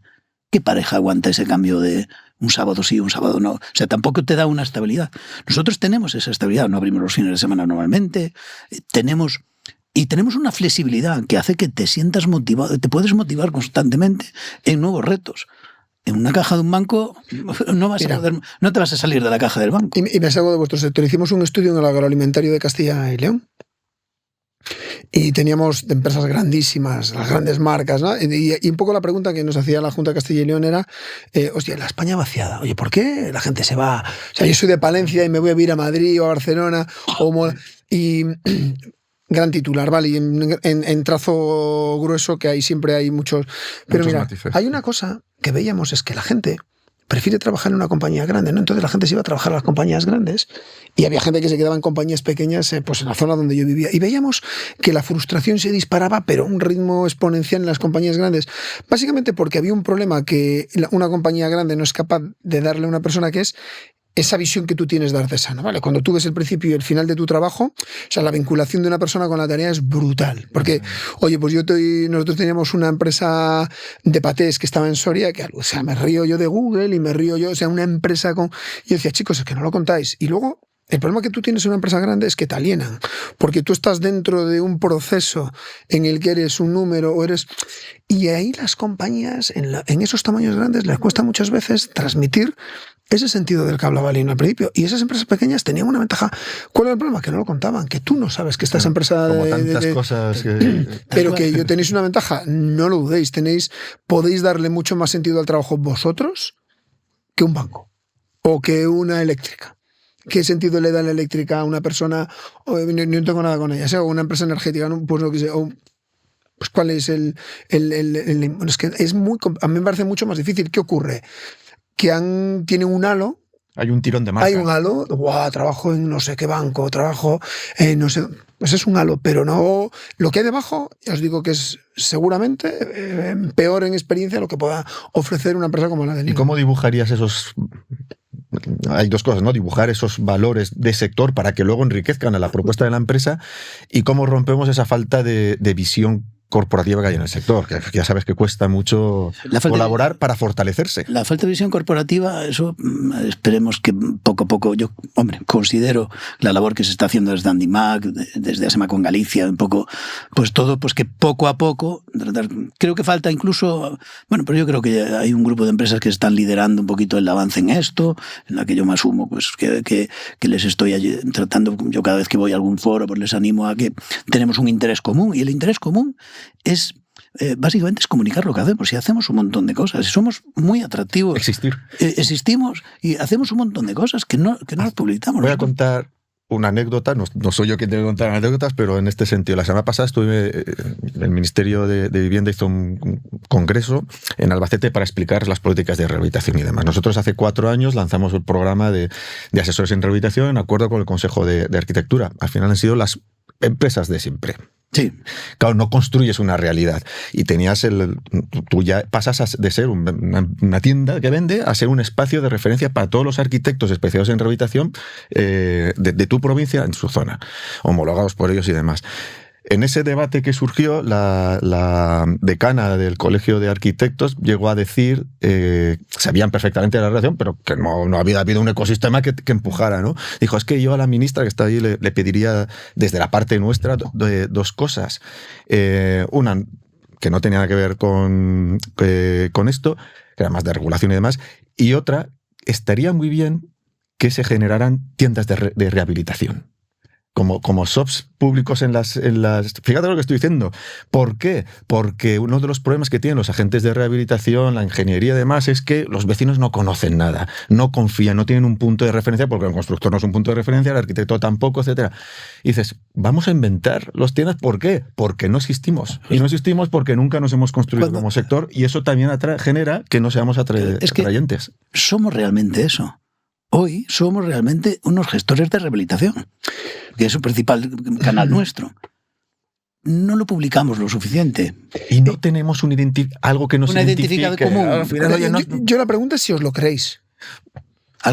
¿Qué pareja aguanta ese cambio de un sábado sí, un sábado no? O sea, tampoco te da una estabilidad. Nosotros tenemos esa estabilidad, no abrimos los fines de semana normalmente, tenemos una flexibilidad que hace que te sientas motivado, te puedes motivar constantemente en nuevos retos. En una caja de un banco no te vas a salir de la caja del banco. Y me salgo de vuestro sector. Hicimos un estudio en el agroalimentario de Castilla y León. Y teníamos de empresas grandísimas, las grandes marcas, ¿no? Y un poco la pregunta que nos hacía la Junta de Castilla y León era, hostia, la España vaciada, oye, ¿por qué la gente se va? O sea, yo soy de Palencia y me voy a ir a Madrid o a Barcelona, y gran titular, ¿vale? Y en trazo grueso, que ahí siempre hay muchos... Pero mira, matices. Hay una cosa que veíamos, es que la gente prefiere trabajar en una compañía grande, ¿no? Entonces la gente se iba a trabajar a las compañías grandes y había gente que se quedaba en compañías pequeñas, pues en la zona donde yo vivía. Y veíamos que la frustración se disparaba, pero a un ritmo exponencial en las compañías grandes. Básicamente porque había un problema que una compañía grande no es capaz de darle a una persona, que es esa visión que tú tienes de artesano, ¿vale? Cuando tú ves el principio y el final de tu trabajo, o sea, la vinculación de una persona con la tarea es brutal. Porque, oye, pues nosotros teníamos una empresa de patés que estaba en Soria, que, o sea, me río yo de Google y me río yo, o sea, una empresa con... Y yo decía, chicos, es que no lo contáis. Y luego El problema que tú tienes en una empresa grande es que te alienan, porque tú estás dentro de un proceso en el que eres un número o eres... Y ahí las compañías, en esos tamaños grandes, les cuesta muchas veces transmitir ese sentido del que hablaba Lino al principio. Y esas empresas pequeñas tenían una ventaja. ¿Cuál era el problema? Que no lo contaban, que tú no sabes que estás empresa como tantas cosas que... Pero que yo tenéis una ventaja, no lo dudéis, podéis darle mucho más sentido al trabajo vosotros que un banco o que una eléctrica. ¿Qué sentido le da la eléctrica a una persona? No tengo nada con ella, o una empresa energética, ¿no? Pues lo que sea, pues cuál es es que a mí me parece mucho más difícil. ¿Qué ocurre? Que tienen un halo. Hay un tirón de marca. Hay un halo, trabajo en no sé qué banco, trabajo en no sé... Pues es un halo, pero no... Lo que hay debajo, ya os digo que es seguramente peor en experiencia lo que pueda ofrecer una empresa como la de Lino. ¿Y cómo dibujarías esos... Hay dos cosas, ¿no? Dibujar esos valores de sector para que luego enriquezcan a la propuesta de la empresa, y cómo rompemos esa falta de visión corporativa que hay en el sector, que ya sabes que cuesta mucho colaborar para fortalecerse. La falta de visión corporativa, eso esperemos que poco a poco, yo, considero la labor que se está haciendo desde Andimac, desde ASEMA con Galicia, un poco, pues todo, pues que poco a poco, creo que falta incluso, pero yo creo que hay un grupo de empresas que están liderando un poquito el avance en esto, en la que yo me asumo, pues que les estoy tratando, yo cada vez que voy a algún foro, pues les animo a que tenemos un interés común, y el interés común es básicamente es comunicar lo que hacemos, y hacemos un montón de cosas, y somos muy atractivos. Existimos y hacemos un montón de cosas que no las publicitamos. Voy a contar una anécdota, no soy yo quien debe contar anécdotas, pero en este sentido. La semana pasada estuve, el Ministerio de Vivienda hizo un congreso en Albacete para explicar las políticas de rehabilitación y demás. Nosotros hace 4 años lanzamos el programa de asesores en rehabilitación en acuerdo con el Consejo de Arquitectura. Al final han sido las empresas de siempre. Sí. Claro, no construyes una realidad, y tú ya pasas de ser una tienda que vende a ser un espacio de referencia para todos los arquitectos especializados en rehabilitación de tu provincia en su zona, homologados por ellos y demás. En ese debate que surgió, la decana del Colegio de Arquitectos llegó a decir, sabían perfectamente la relación, pero que no había habido un ecosistema que empujara, ¿no? Dijo, es que yo a la ministra que está ahí le pediría desde la parte nuestra dos cosas. Una, que no tenía nada que ver con esto, que era más de regulación y demás, y otra, estaría muy bien que se generaran tiendas de rehabilitación. Como shops públicos en las... Fíjate lo que estoy diciendo. ¿Por qué? Porque uno de los problemas que tienen los agentes de rehabilitación, la ingeniería y demás, es que los vecinos no conocen nada, no confían, no tienen un punto de referencia, porque el constructor no es un punto de referencia, el arquitecto tampoco, etcétera. Y dices, vamos a inventar los tiendas. ¿Por qué? Porque no existimos. Y no existimos porque nunca nos hemos construido como sector, y eso también genera que no seamos atrayentes. Somos realmente eso. Hoy somos realmente unos gestores de rehabilitación, que es el principal canal nuestro. No lo publicamos lo suficiente. Y no tenemos algo que nos identifique común. Yo la pregunta es si os lo creéis.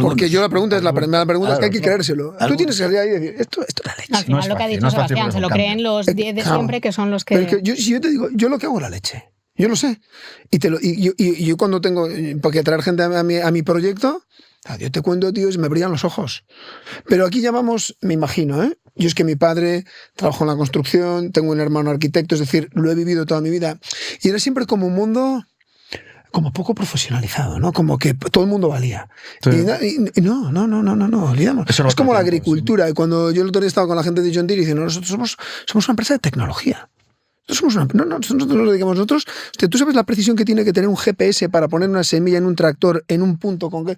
Porque yo la pregunta es es que hay que creérselo. Tú tienes que salir ahí y decir, esto es la leche. Al final lo que ha dicho Sebastián, se lo creen los 10 de siempre, que son los que... Si yo te digo, yo lo que hago es la leche. Yo lo sé. Y yo cuando tengo... Porque traer gente a mi proyecto... Yo te cuento, tío, y me brillan los ojos. Pero aquí llamamos, me imagino, yo es que mi padre trabajó en la construcción, tengo un hermano arquitecto, es decir, lo he vivido toda mi vida. Y era siempre como un mundo como poco profesionalizado, ¿no? Como que todo el mundo valía. Sí. Y no, olvidamos. Es como la agricultura. Y cuando yo el otro día estaba con la gente de John Deere diciendo, nosotros somos una empresa de tecnología. Nosotros nos dedicamos nosotros. Tú sabes la precisión que tiene que tener un GPS para poner una semilla en un tractor en un punto con que...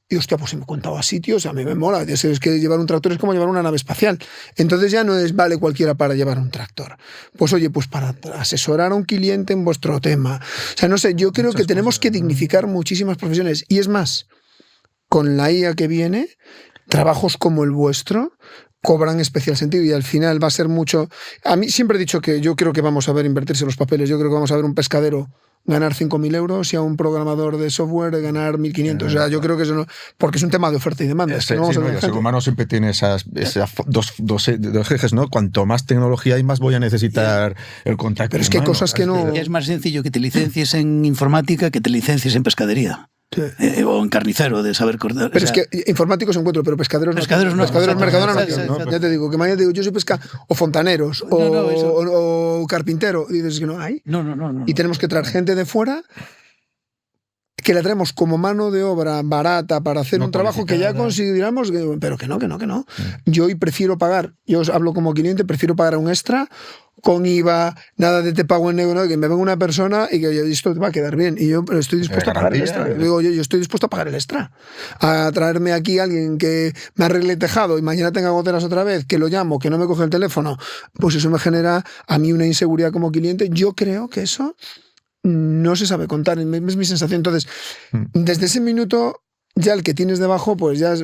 Y hostia, pues si me he contado a sitios, a mí me mola. Es que llevar un tractor es como llevar una nave espacial. Entonces ya no vale cualquiera para llevar un tractor. Pues oye, pues para asesorar a un cliente en vuestro tema. O sea, no sé, yo creo que tenemos que dignificar muchísimas profesiones. Y es más, con la IA que viene, trabajos como el vuestro cobran especial sentido, y al final va a ser mucho... A mí siempre he dicho que yo creo que vamos a ver invertirse los papeles. Yo creo que vamos a ver un pescadero ganar 5.000 euros y a un programador de software ganar 1.500. O sea, yo creo que eso no... Porque es un tema de oferta y demanda. El ser humano siempre tiene esas dos ejes, ¿no? Cuanto más tecnología hay, más voy a necesitar el contacto. Pero es que hay cosas que no... Es más sencillo que te licencies en informática que te licencies en pescadería. O en carnicero, de saber cortar. Pero es que informáticos encuentro, pero pescaderos no. Mercadona no. Ya te digo, que mañana te digo, yo soy o fontaneros, o carpintero, y dices que no hay. No. Y tenemos que traer gente de fuera que la traemos como mano de obra barata para hacer un trabajo que ya consideramos, pero que no. Yo hoy prefiero pagar, yo os hablo como cliente, prefiero pagar un extra con IVA, nada de te pago en negro, que me venga una persona y que esto te va a quedar bien. Y yo estoy dispuesto a pagar el extra. Digo, yo estoy dispuesto a pagar el extra. A traerme aquí a alguien que me arregle el tejado y mañana tenga goteras otra vez, que lo llamo, que no me coge el teléfono, pues eso me genera a mí una inseguridad como cliente. Yo creo que eso no se sabe contar, es mi sensación. Entonces, desde ese minuto, ya el que tienes debajo, pues ya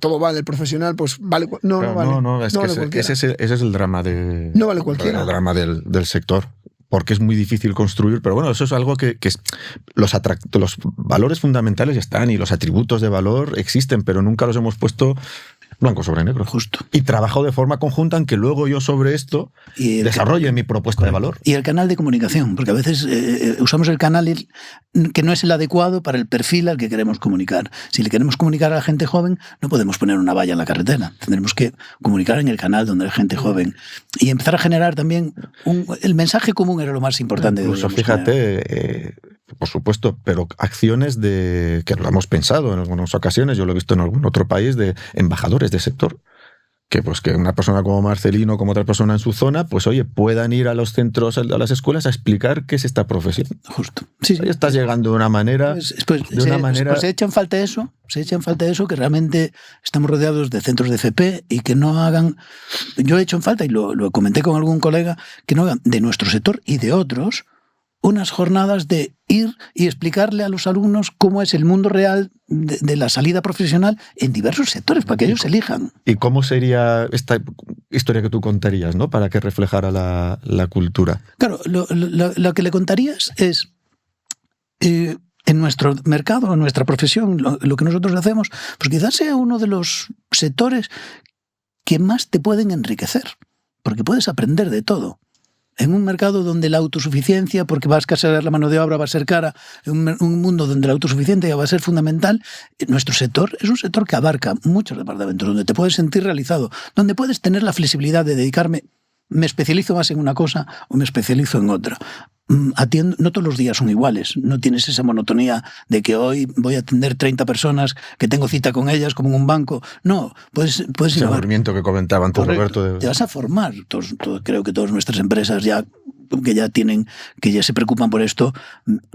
todo vale. El profesional, pues vale. No vale. Ese es el drama no vale cualquiera. El drama del sector. Porque es muy difícil construir, pero bueno, eso es algo que los valores fundamentales están y los atributos de valor existen, pero nunca los hemos puesto blanco sobre negro. Justo. Y trabajo de forma conjunta en que luego yo sobre esto desarrolle mi propuesta de valor. Y el canal de comunicación, porque a veces usamos el canal que no es el adecuado para el perfil al que queremos comunicar. Si le queremos comunicar a la gente joven, no podemos poner una valla en la carretera. Tendremos que comunicar en el canal donde hay gente joven. Y empezar a generar también el mensaje común era lo más importante. Incluso fíjate, por supuesto, pero acciones que lo hemos pensado en algunas ocasiones, yo lo he visto en algún otro país, de embajadores de sector, que una persona como Marcelino, como otra persona en su zona, pues oye, puedan ir a los centros, a las escuelas a explicar qué es esta profesión. Justo. Sí. Ahí estás llegando de una manera... Pues se echa en falta eso, que realmente estamos rodeados de centros de FP y que no hagan... Yo he hecho en falta, y lo comenté con algún colega, que no hagan de nuestro sector y de otros unas jornadas de ir y explicarle a los alumnos cómo es el mundo real de la salida profesional en diversos sectores, para que ellos elijan. ¿Y cómo sería esta historia que tú contarías, ¿no? Para que reflejara la cultura? Claro, lo que le contarías es... en nuestro mercado, en nuestra profesión, lo que nosotros hacemos, pues quizás sea uno de los sectores que más te pueden enriquecer, porque puedes aprender de todo. En un mercado donde la autosuficiencia, porque va a escasear la mano de obra, va a ser cara, en un mundo donde la autosuficiencia va a ser fundamental, nuestro sector es un sector que abarca muchos departamentos, donde te puedes sentir realizado, donde puedes tener la flexibilidad de dedicarme, me especializo más en una cosa o me especializo en otra. Atiendo, no todos los días son iguales, no tienes esa monotonía de que hoy voy a atender 30 personas, que tengo cita con ellas como en un banco. No, puedes ese movimiento que comentaba antes Roberto. Te vas a formar. Creo que todas nuestras empresas que ya se preocupan por esto,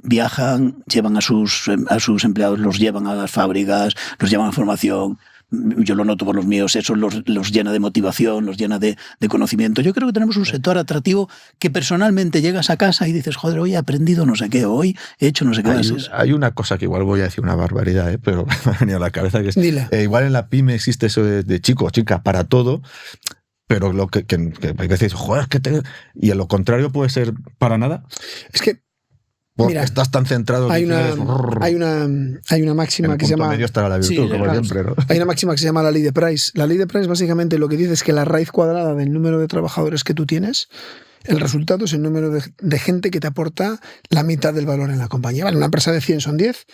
viajan, llevan a sus empleados, los llevan a las fábricas, los llevan a formación. Yo lo noto por los míos, eso los llena de motivación, los llena de conocimiento. Yo creo que tenemos un sector atractivo que personalmente llegas a casa y dices, joder, hoy he aprendido no sé qué, hoy he hecho no sé qué. Hay una cosa que igual voy a decir una barbaridad, pero me ha venido a la cabeza, que es igual en la pyme existe eso de chico o chica para todo, pero lo que hay veces, joder, y a lo contrario puede ser para nada. Es que porque estás tan centrado hay una máxima que se llama... medio estará la virtud, como siempre, ¿no? Hay una máxima que se llama la ley de Price. La ley de Price básicamente lo que dice es que la raíz cuadrada del número de trabajadores que tú tienes, el resultado es el número de gente que te aporta la mitad del valor en la compañía. Vale, una empresa de 100 son 10,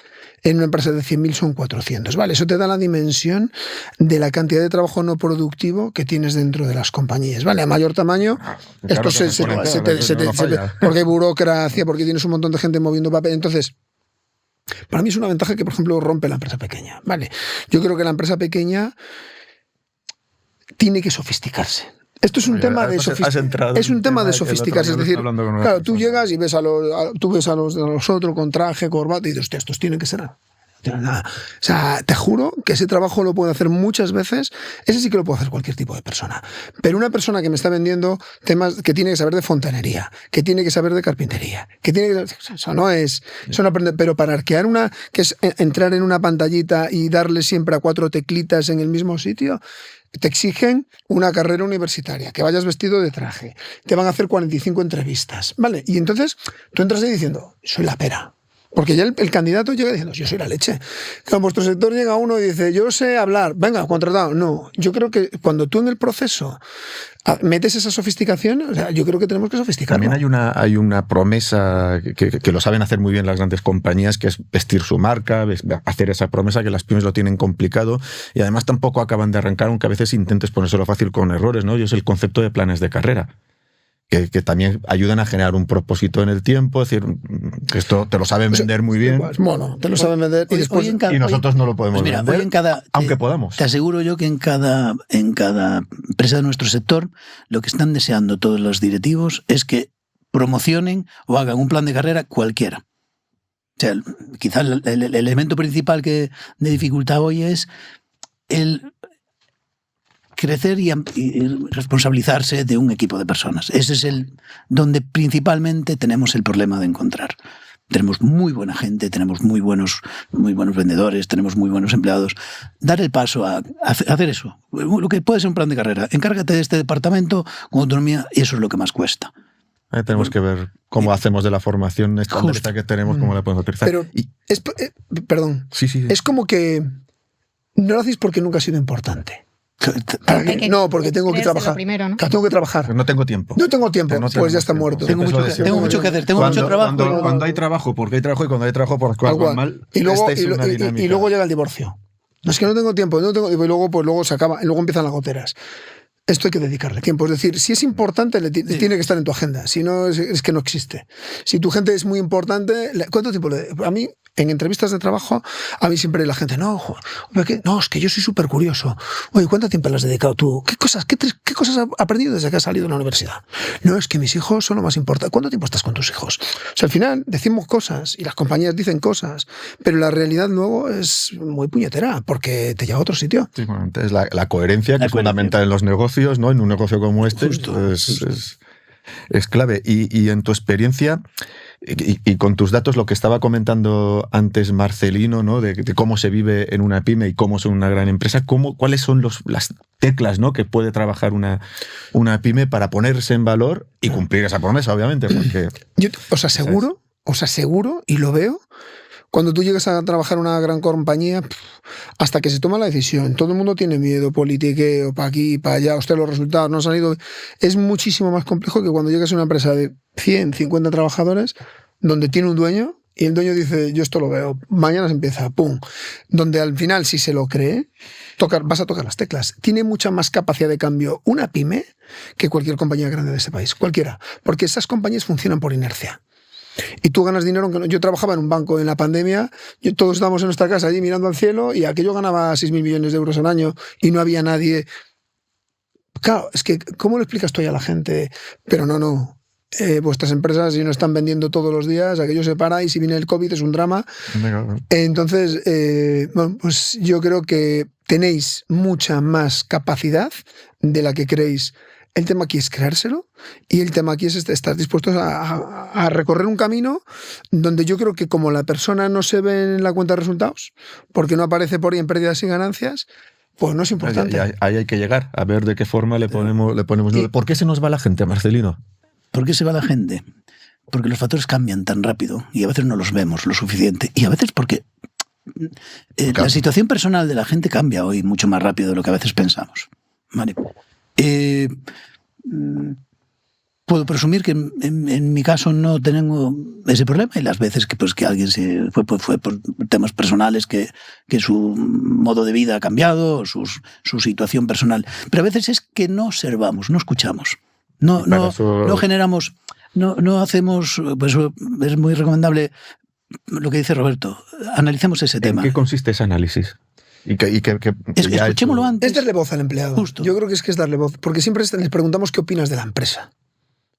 en una empresa de 100.000 son 400. Vale, eso te da la dimensión de la cantidad de trabajo no productivo que tienes dentro de las compañías. Vale, a mayor tamaño, claro, esto porque hay burocracia, porque tienes un montón de gente moviendo papel. Entonces, para mí es una ventaja que, por ejemplo, rompe la empresa pequeña. Vale, yo creo que la empresa pequeña tiene que sofisticarse. Esto es un tema de sofisticarse. Es decir, claro, tú llegas y ves a los otros con traje, corbata y dices, hostia, estos tienen que ser nada. O sea, te juro que ese trabajo lo puede hacer muchas veces. Ese sí que lo puede hacer cualquier tipo de persona. Pero una persona que me está vendiendo temas que tiene que saber de fontanería, que tiene que saber de carpintería, que tiene que... Eso no aprende. Pero para arquear que es entrar en una pantallita y darle siempre a 4 teclitas en el mismo sitio, te exigen una carrera universitaria, que vayas vestido de traje, te van a hacer 45 entrevistas, ¿vale? Y entonces tú entras ahí diciendo, soy la pera. Porque ya el candidato llega diciendo, yo soy la leche. En vuestro sector llega uno y dice, yo sé hablar, venga, contratado. No, yo creo que cuando tú en el proceso metes esa sofisticación, o sea, yo creo que tenemos que sofisticarlo. También hay una promesa que lo saben hacer muy bien las grandes compañías, que es vestir su marca, hacer esa promesa, que las pymes lo tienen complicado y además tampoco acaban de arrancar, aunque a veces intentes ponérselo fácil con errores, ¿no? Y es el concepto de planes de carrera. Que también ayudan a generar un propósito en el tiempo, es decir, que esto te lo saben vender muy bien. Bueno, te lo saben vender y después y nosotros no lo podemos vender, aunque podamos. Te aseguro yo que en cada empresa de nuestro sector lo que están deseando todos los directivos es que promocionen o hagan un plan de carrera cualquiera. O sea, quizás el elemento principal de dificultad hoy es el crecer y responsabilizarse de un equipo de personas. Ese es donde principalmente tenemos el problema de encontrar. Tenemos muy buena gente, tenemos muy buenos vendedores, tenemos muy buenos empleados. Dar el paso a hacer eso, lo que puede ser un plan de carrera. Encárgate de este departamento con autonomía y eso es lo que más cuesta. Tenemos que ver cómo hacemos de la formación esta que tenemos, cómo la podemos utilizar. Pero, perdón, sí. Es como que no lo hacéis porque nunca ha sido importante. No, porque tengo que trabajar. Primero, ¿no? Tengo que trabajar. No tengo tiempo. No tengo tiempo, pues ya está muerto. Tengo mucho que hacer, tengo mucho trabajo. Cuando hay trabajo, porque hay trabajo, y cuando hay trabajo, porque algo va mal. Y luego llega el divorcio. No, es que no tengo tiempo, y luego se acaba, y luego empiezan las goteras. Esto hay que dedicarle tiempo. Es decir, si es importante, tiene que estar en tu agenda. Si no, es que no existe. Si tu gente es muy importante, ¿cuánto tiempo le...? A mí, en entrevistas de trabajo, a mí siempre la gente, no, es que yo soy súper curioso. Oye, ¿cuánto tiempo le has dedicado tú? ¿Qué cosas has aprendido desde que has salido de la universidad? No, es que mis hijos son lo más importante. ¿Cuánto tiempo estás con tus hijos? O sea, al final decimos cosas y las compañías dicen cosas, pero la realidad luego es muy puñetera porque te lleva a otro sitio. Sí, bueno, entonces la coherencia, que es fundamental en los negocios, ¿no? En un negocio como este, es clave. Y en tu experiencia y con tus datos, lo que estaba comentando antes Marcelino, ¿no? de cómo se vive en una pyme y cómo es una gran empresa, ¿cuáles son las teclas, ¿no? que puede trabajar una pyme para ponerse en valor y cumplir esa promesa, obviamente? Porque, yo os aseguro, y lo veo, cuando tú llegas a trabajar en una gran compañía, hasta que se toma la decisión, todo el mundo tiene miedo, politiqueo, para aquí, para allá, usted los resultados no han salido. Es muchísimo más complejo que cuando llegas a una empresa de 100, 50 trabajadores, donde tiene un dueño, y el dueño dice, yo esto lo veo, mañana se empieza, pum. Donde al final, si se lo cree, vas a tocar las teclas. Tiene mucha más capacidad de cambio una pyme que cualquier compañía grande de este país, cualquiera, porque esas compañías funcionan por inercia. Y tú ganas dinero, aunque no. Yo trabajaba en un banco en la pandemia, todos estábamos en nuestra casa allí mirando al cielo y aquello ganaba 6.000 millones de euros al año y no había nadie. Claro, es que, ¿cómo le explicas tú a la gente? Pero no. Vuestras empresas, si no están vendiendo todos los días, aquello se para y si viene el COVID es un drama. Entonces, pues yo creo que tenéis mucha más capacidad de la que creéis. El tema aquí es creérselo y el tema aquí es estar dispuestos a recorrer un camino donde yo creo que como la persona no se ve en la cuenta de resultados, porque no aparece por ahí en pérdidas y ganancias, pues no es importante. Ahí hay que llegar, a ver de qué forma le ponemos. ¿Por qué se nos va la gente, Marcelino? ¿Por qué se va la gente? Porque los factores cambian tan rápido y a veces no los vemos lo suficiente. Y a veces porque la situación personal de la gente cambia hoy mucho más rápido de lo que a veces pensamos. Vale. Puedo presumir que en mi caso no tengo ese problema y las veces que alguien se fue por temas personales, que su modo de vida ha cambiado, su situación personal. Pero a veces es que no observamos, no escuchamos, no generamos, no hacemos. Pues es muy recomendable lo que dice Roberto. Analicemos ese tema. ¿En qué consiste ese análisis? Escuchémoslo antes. Es darle voz al empleado. Justo. Yo creo que es darle voz, porque siempre les preguntamos qué opinas de la empresa.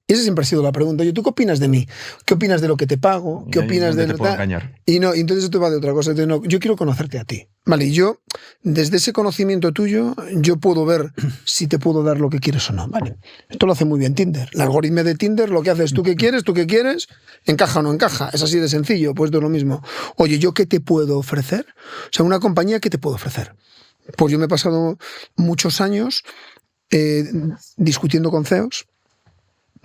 Y esa siempre ha sido la pregunta. ¿Tú qué opinas de mí? ¿Qué opinas de lo que te pago? ¿Qué opinas de...? Te puedo engañar. Y entonces esto va de otra cosa. Entonces, no, yo quiero conocerte a ti. Vale, y yo, desde ese conocimiento tuyo, yo puedo ver si te puedo dar lo que quieres o no. Vale. Esto lo hace muy bien Tinder. El algoritmo de Tinder lo que hace es tú qué quieres, encaja o no encaja. Es así de sencillo, pues es lo mismo. Oye, ¿yo qué te puedo ofrecer? O sea, una compañía, ¿qué te puedo ofrecer? Pues yo me he pasado muchos años discutiendo con CEOs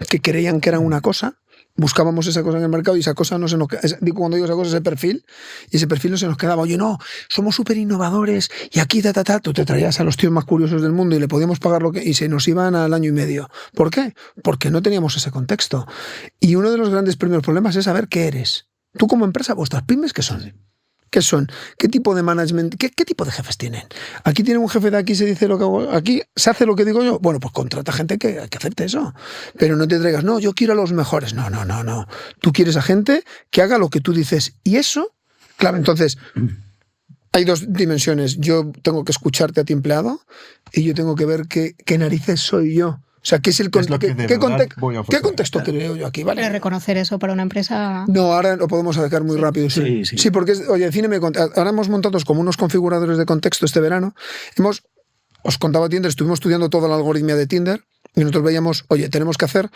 que creían que eran una cosa buscábamos esa cosa en el mercado y esa cosa no se nos... Cuando digo esa cosa, ese perfil, y ese perfil no se nos quedaba. Oye, no, somos súper innovadores y aquí, tú te traías a los tíos más curiosos del mundo y le podíamos pagar lo que... y se nos iban al año y medio. ¿Por qué? Porque no teníamos ese contexto. Y uno de los grandes primeros problemas es saber qué eres. Tú como empresa, vuestras pymes, ¿qué son? ¿Qué son? ¿Qué tipo de management? ¿Qué tipo de jefes tienen? Aquí tiene un jefe de aquí, se dice lo que hago, aquí se hace lo que digo yo. Bueno, pues contrata gente que acepte eso. Pero no te traigas, no, yo quiero a los mejores. No. Tú quieres a gente que haga lo que tú dices. Y eso, claro, entonces, hay dos dimensiones. Yo tengo que escucharte a ti, empleado, y yo tengo que ver qué narices soy yo. O sea, ¿qué es el ¿qué contexto creo yo aquí? ¿Vale? Pero reconocer eso para una empresa... No, ahora lo podemos sacar muy rápido. Sí. Sí, porque, oye, ahora hemos montado como unos configuradores de contexto este verano. Os contaba Tinder, estuvimos estudiando toda la algoritmia de Tinder y nosotros veíamos, oye, tenemos que hacer...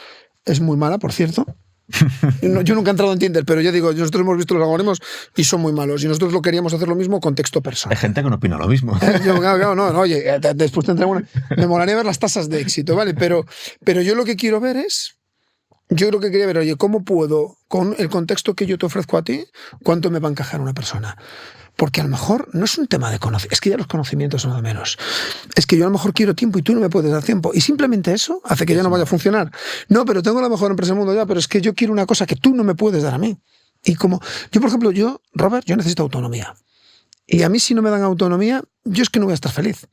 Es muy mala, por cierto. Yo nunca he entrado en Tinder, pero yo digo, nosotros hemos visto los algoritmos y son muy malos. Y nosotros lo queríamos hacer lo mismo con texto personal. Hay gente que no opina lo mismo. No, oye, después te entrego me molaría ver las tasas de éxito, ¿vale? Pero yo lo que quiero ver es... Yo lo que quería ver, oye, ¿cómo puedo, con el contexto que yo te ofrezco a ti, cuánto me va a encajar una persona? Porque a lo mejor no es un tema de conocimiento, es que ya los conocimientos son lo de menos. Es que yo a lo mejor quiero tiempo y tú no me puedes dar tiempo. Y simplemente eso hace que ya no vaya a funcionar. No, pero tengo la mejor empresa del mundo ya, pero es que yo quiero una cosa que tú no me puedes dar a mí. Y como, yo por ejemplo, Robert, yo necesito autonomía. Y a mí si no me dan autonomía, yo es que no voy a estar feliz.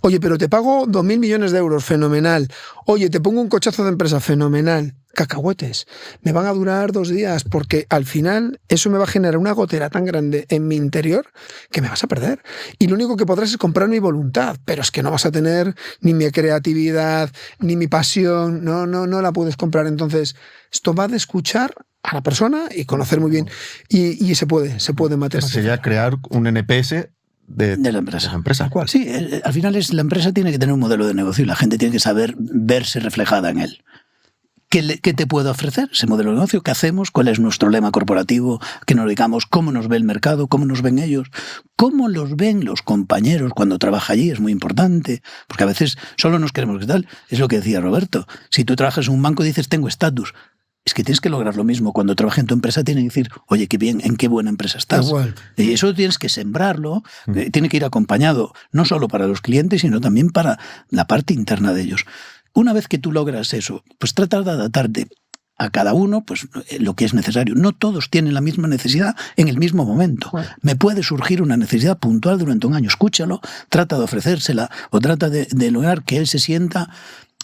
Oye, pero te pago 2.000 millones de euros, fenomenal. Oye, te pongo un cochazo de empresa, fenomenal. Cacahuetes, me van a durar 2 días porque al final eso me va a generar una gotera tan grande en mi interior que me vas a perder. Y lo único que podrás es comprar mi voluntad, pero es que no vas a tener ni mi creatividad, ni mi pasión, no la puedes comprar. Entonces, esto va de escuchar a la persona y conocer muy bien. Y se puede matematizar. Sería crear un NPS de la empresa. ¿Cuál? Sí, al final la empresa tiene que tener un modelo de negocio y la gente tiene que saber verse reflejada en él. ¿Qué te puedo ofrecer ese modelo de negocio? ¿Qué hacemos? ¿Cuál es nuestro lema corporativo? ¿Qué nos dedicamos? ¿Cómo nos ve el mercado? ¿Cómo nos ven ellos? ¿Cómo los ven los compañeros cuando trabaja allí? Es muy importante, porque a veces solo nos queremos que tal. Es lo que decía Roberto. Si tú trabajas en un banco y dices, tengo estatus, es que tienes que lograr lo mismo. Cuando trabajas en tu empresa tienes que decir, oye, qué bien, en qué buena empresa estás. Igual. Y eso tienes que sembrarlo, tiene que ir acompañado, no solo para los clientes, sino también para la parte interna de ellos. Una vez que tú logras eso, pues trata de adaptarte a cada uno pues lo que es necesario. No todos tienen la misma necesidad en el mismo momento. Bueno. Me puede surgir una necesidad puntual durante un año. Escúchalo, trata de ofrecérsela o trata de lograr que él se sienta...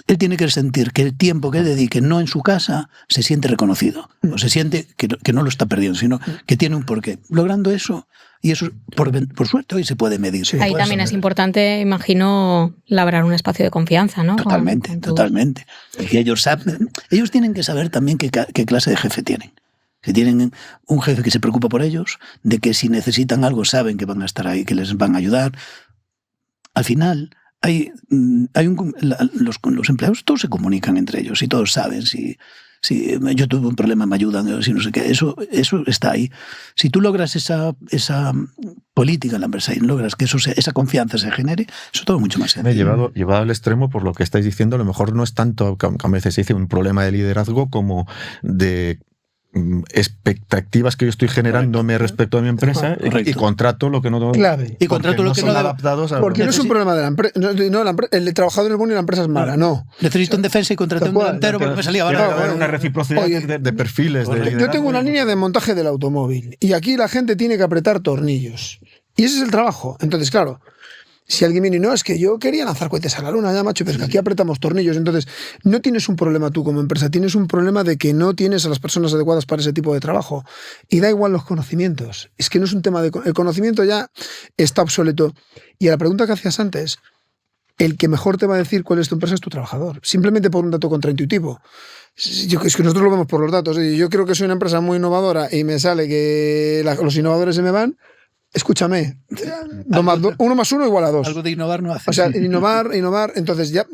Él tiene que sentir que el tiempo que él dedique no en su casa se siente reconocido. O se siente que no lo está perdiendo, sino que tiene un porqué. Logrando eso, y eso por suerte hoy se puede medir. Sí, ahí también es importante, imagino, labrar un espacio de confianza, ¿no? Totalmente. Y ellos tienen que saber también qué clase de jefe tienen. Si tienen un jefe que se preocupa por ellos, de que si necesitan algo saben que van a estar ahí, que les van a ayudar. Al final... los empleados todos se comunican entre ellos y todos saben si yo tuve un problema me ayudan, si no sé qué, eso está ahí. Si tú logras esa política en la empresa y logras que esa confianza se genere, eso todo mucho más sencillo. Llevado al extremo por lo que estáis diciendo, a lo mejor no es tanto, que a veces se dice un problema de liderazgo como de expectativas que yo estoy generándome respecto a mi empresa y contrato lo que no clave. Y contrato lo que no son adaptados a... Porque no es un problema de la empresa, el trabajador es bueno y la empresa es mala, no. Necesito un defensa y contraté un delantero porque me salía barato. Haber una reciprocidad de perfiles. Yo tengo una línea de montaje del automóvil y aquí la gente tiene que apretar tornillos. Y ese es el trabajo. Entonces, claro, si alguien viene y no, es que yo quería lanzar cohetes a la luna, ya macho, pero es que aquí apretamos tornillos. Entonces, no tienes un problema tú como empresa, tienes un problema de que no tienes a las personas adecuadas para ese tipo de trabajo. Y da igual los conocimientos. Es que no es un tema de... El conocimiento ya está obsoleto. Y a la pregunta que hacías antes, el que mejor te va a decir cuál es tu empresa es tu trabajador. Simplemente por un dato contraintuitivo. Es que nosotros lo vemos por los datos. Yo creo que soy una empresa muy innovadora y me sale que los innovadores se me van. Escúchame, 1 más 1 igual a 2. Algo de innovar no hace. O sea, innovar, entonces ya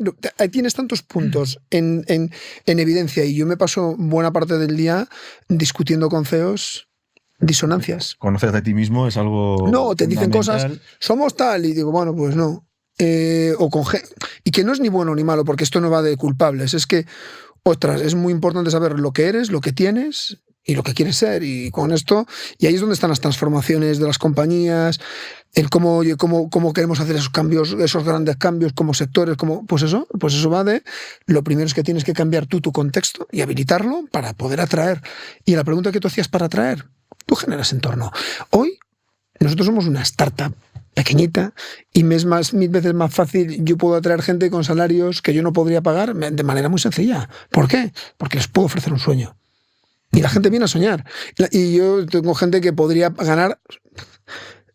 tienes tantos puntos en evidencia y yo me paso buena parte del día discutiendo con CEOs disonancias. Conocer de ti mismo es algo... No, te dicen cosas, somos tal, y digo, bueno, pues no. Y que no es ni bueno ni malo, porque esto no va de culpables, es que ostras, es muy importante saber lo que eres, lo que tienes y lo que quieres ser. Y con esto, y ahí es donde están las transformaciones de las compañías, el cómo queremos hacer esos cambios, esos grandes cambios como sectores, pues eso va de, lo primero es que tienes que cambiar tú tu contexto y habilitarlo para poder atraer. Y la pregunta que tú hacías para atraer, tú generas entorno. Hoy, nosotros somos una startup pequeñita y me es 1000 veces más fácil, yo puedo atraer gente con salarios que yo no podría pagar de manera muy sencilla. ¿Por qué? Porque les puedo ofrecer un sueño. Y la gente viene a soñar. Y yo tengo gente que podría ganar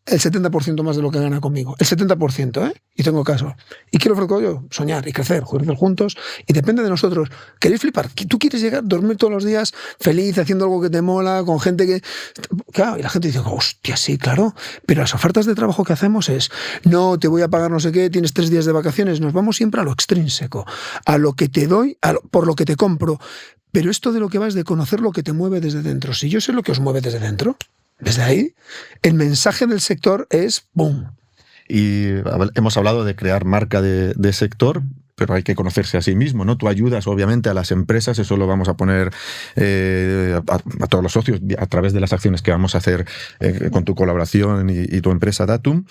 el 70% más de lo que gana conmigo. El 70%, ¿eh? Y tengo caso. ¿Y qué le ofrezco yo? Soñar y crecer juntos. Y depende de nosotros. ¿Queréis flipar? ¿Tú quieres llegar, dormir todos los días feliz, haciendo algo que te mola, con gente que... Claro, y la gente dice, hostia, sí, claro. Pero las ofertas de trabajo que hacemos es, no, te voy a pagar no sé qué, tienes 3 días de vacaciones. Nos vamos siempre a lo extrínseco, a lo que te doy, por lo que te compro. Pero esto de lo que va es de conocer lo que te mueve desde dentro. Si yo sé lo que os mueve desde dentro, desde ahí, el mensaje del sector es ¡boom! Y hemos hablado de crear marca de sector, pero hay que conocerse a sí mismo, ¿no? Tú ayudas, obviamente, a las empresas, eso lo vamos a poner a todos los socios a través de las acciones que vamos a hacer con tu colaboración y tu empresa Datum,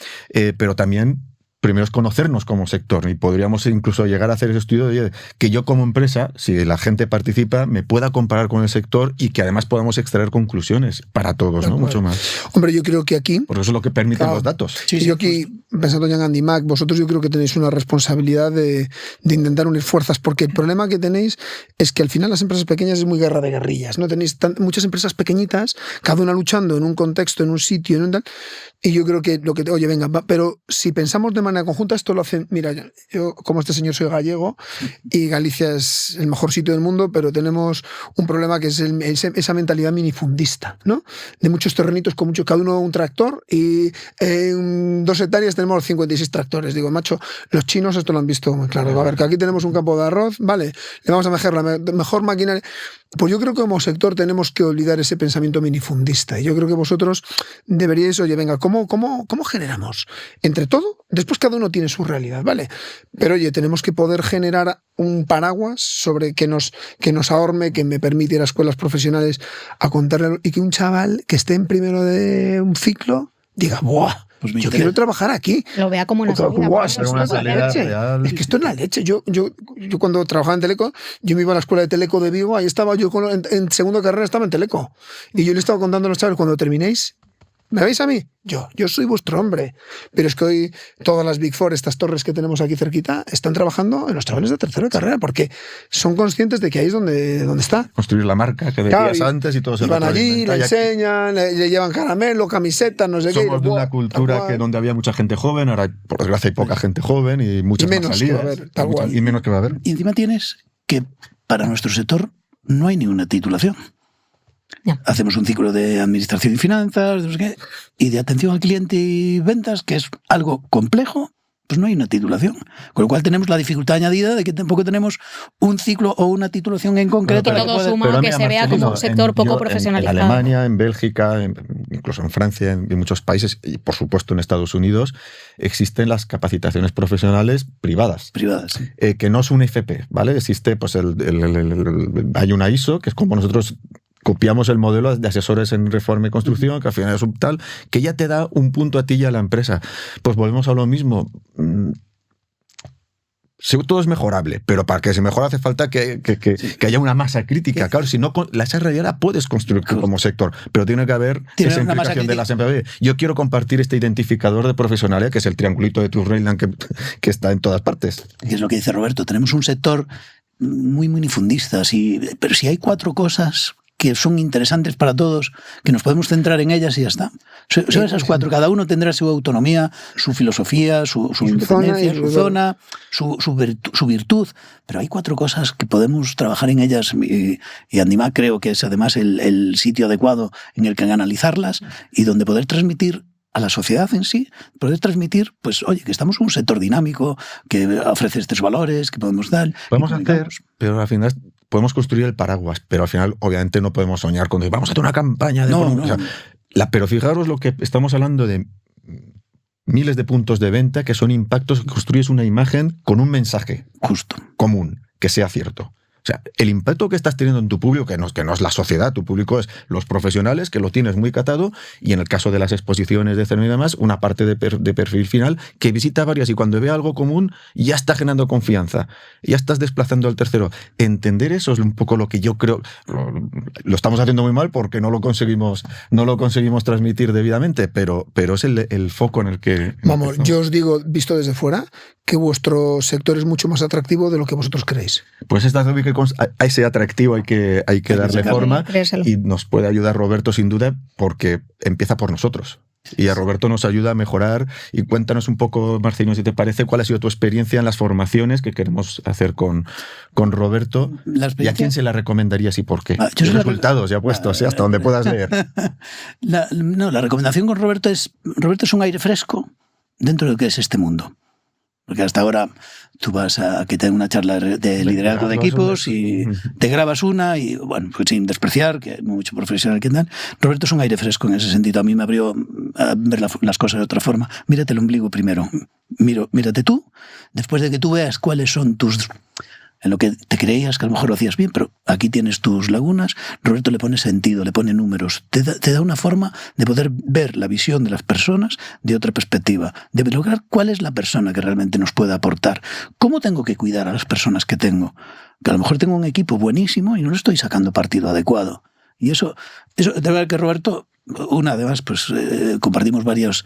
pero también... Primero es conocernos como sector y podríamos incluso llegar a hacer ese estudio de que yo como empresa, si la gente participa, me pueda comparar con el sector y que además podamos extraer conclusiones para todos, ¿no? Mucho más. Hombre, yo creo que aquí... Porque eso es lo que permiten los datos. Sí, yo aquí, pensando ya en Andy Mac, vosotros yo creo que tenéis una responsabilidad de intentar unir fuerzas, porque el problema que tenéis es que al final las empresas pequeñas es muy guerra de guerrillas, ¿no? Tenéis muchas empresas pequeñitas, cada una luchando en un contexto, en un sitio, en un tal... Y yo creo que oye, venga, pero si pensamos de manera conjunta, esto lo hacen, mira, yo como este señor soy gallego y Galicia es el mejor sitio del mundo, pero tenemos un problema que es esa mentalidad minifundista, ¿no? De muchos terrenitos con cada uno un tractor y en 2 hectáreas tenemos 56 tractores. Digo, macho, los chinos esto lo han visto muy claro. A ver, que aquí tenemos un campo de arroz, vale, le vamos a mejorar la mejor maquinaria. Pues yo creo que como sector tenemos que olvidar ese pensamiento minifundista. Y yo creo que vosotros deberíais, oye, venga, ¿cómo generamos? Entre todo, después cada uno tiene su realidad, ¿vale? Pero oye, tenemos que poder generar un paraguas sobre que nos ahorme, que me permite ir a escuelas profesionales a contarle, y que un chaval que esté en primero de un ciclo diga, ¡buah! Pues yo quiero trabajar aquí. Lo vea como una salida. Es que esto es la leche. Yo cuando trabajaba en Teleco, yo me iba a la escuela de Teleco de Vigo, ahí estaba yo en segunda carrera, estaba en Teleco. Y yo le estaba contando a los chavales, cuando terminéis, ¿me veis a mí? Yo soy vuestro hombre. Pero es que hoy todas las Big Four, estas torres que tenemos aquí cerquita, están trabajando en los chavales de tercera carrera, porque son conscientes de que ahí es donde está. Construir la marca que decías antes y todo se van allí, le enseñan, le llevan caramelo, camiseta, no sé qué. Somos de una cultura donde había mucha gente joven, ahora por desgracia hay poca gente joven y muchas más salidas. Y menos que va a haber. Y encima tienes que para nuestro sector no hay ninguna titulación. Ya. Hacemos un ciclo de administración y finanzas, no sé qué, y de atención al cliente y ventas, que es algo complejo, pues no hay una titulación. Con lo cual tenemos la dificultad añadida de que tampoco tenemos un ciclo o una titulación en concreto. Que todo suma que se vea como un sector poco profesionalizado. En Alemania, en Bélgica, incluso en Francia, en muchos países, y por supuesto en Estados Unidos, existen las capacitaciones profesionales privadas. Sí. Que no es un FP, ¿vale? Existe, pues hay una ISO, que es como nosotros copiamos el modelo de asesores en reforma y construcción, que al final es un tal, que ya te da un punto a ti y a la empresa. Pues volvemos a lo mismo. Todo es mejorable, pero para que se mejore hace falta que haya una masa crítica. Claro, si no, esa realidad la puedes construir como sector, pero tiene que haber esa implicación de las empresas. Yo quiero compartir este identificador de profesionalidad, que es el triangulito de Turreyland que está en todas partes. Y es lo que dice Roberto, tenemos un sector muy minifundista, pero si hay 4 cosas que son interesantes para todos, que nos podemos centrar en ellas y ya está. Son esas 4, cada uno tendrá su autonomía, su filosofía, su independencia, su zona, su virtud, pero hay 4 cosas que podemos trabajar en ellas y Andy Mac creo que es además el sitio adecuado en el que analizarlas y donde poder transmitir a la sociedad en sí, poder transmitir, pues oye, que estamos en un sector dinámico, que ofrece estos valores, que podemos dar. Podemos hacer, pero al final podemos construir el paraguas, pero al final obviamente no podemos soñar con vamos a hacer una campaña de... pero fijaros lo que estamos hablando de miles de puntos de venta que son impactos que construyes una imagen con un mensaje justo común, que sea cierto. sea, el impacto que estás teniendo en tu público, que no es la sociedad, tu público es los profesionales, que lo tienes muy catado, y en el caso de las exposiciones de CERN y demás, una parte de perfil final que visita varias y cuando ve algo común ya está generando confianza, ya estás desplazando al tercero. Entender eso es un poco lo que yo creo, lo estamos haciendo muy mal porque no lo conseguimos transmitir debidamente, pero es el foco en el que... Vamos, yo os digo, visto desde fuera, que vuestro sector es mucho más atractivo de lo que vosotros creéis. Pues a ese atractivo hay que darle forma, y nos puede ayudar Roberto sin duda porque empieza por nosotros. Y a Roberto nos ayuda a mejorar. Y cuéntanos un poco, Marcelino, si te parece, cuál ha sido tu experiencia en las formaciones que queremos hacer con Roberto. ¿Y a quién se la recomendarías y por qué? Los resultados, ya puesto, hasta donde puedas leer. La recomendación con Roberto es un aire fresco dentro de lo que es este mundo. Porque hasta ahora tú vas a que te den una charla de liderazgo de equipos y te grabas una y, bueno, pues sin despreciar, que hay mucho profesional que dan. Roberto es un aire fresco en ese sentido. A mí me abrió a ver las cosas de otra forma. Mírate el ombligo primero. Mírate tú, después de que tú veas cuáles son tus... En lo que te creías que a lo mejor lo hacías bien, pero aquí tienes tus lagunas. Roberto le pone sentido, le pone números. Te da una forma de poder ver la visión de las personas de otra perspectiva, de lograr cuál es la persona que realmente nos puede aportar. ¿Cómo tengo que cuidar a las personas que tengo? Que a lo mejor tengo un equipo buenísimo y no le estoy sacando partido adecuado. Y eso de verdad que Roberto... además, pues compartimos varias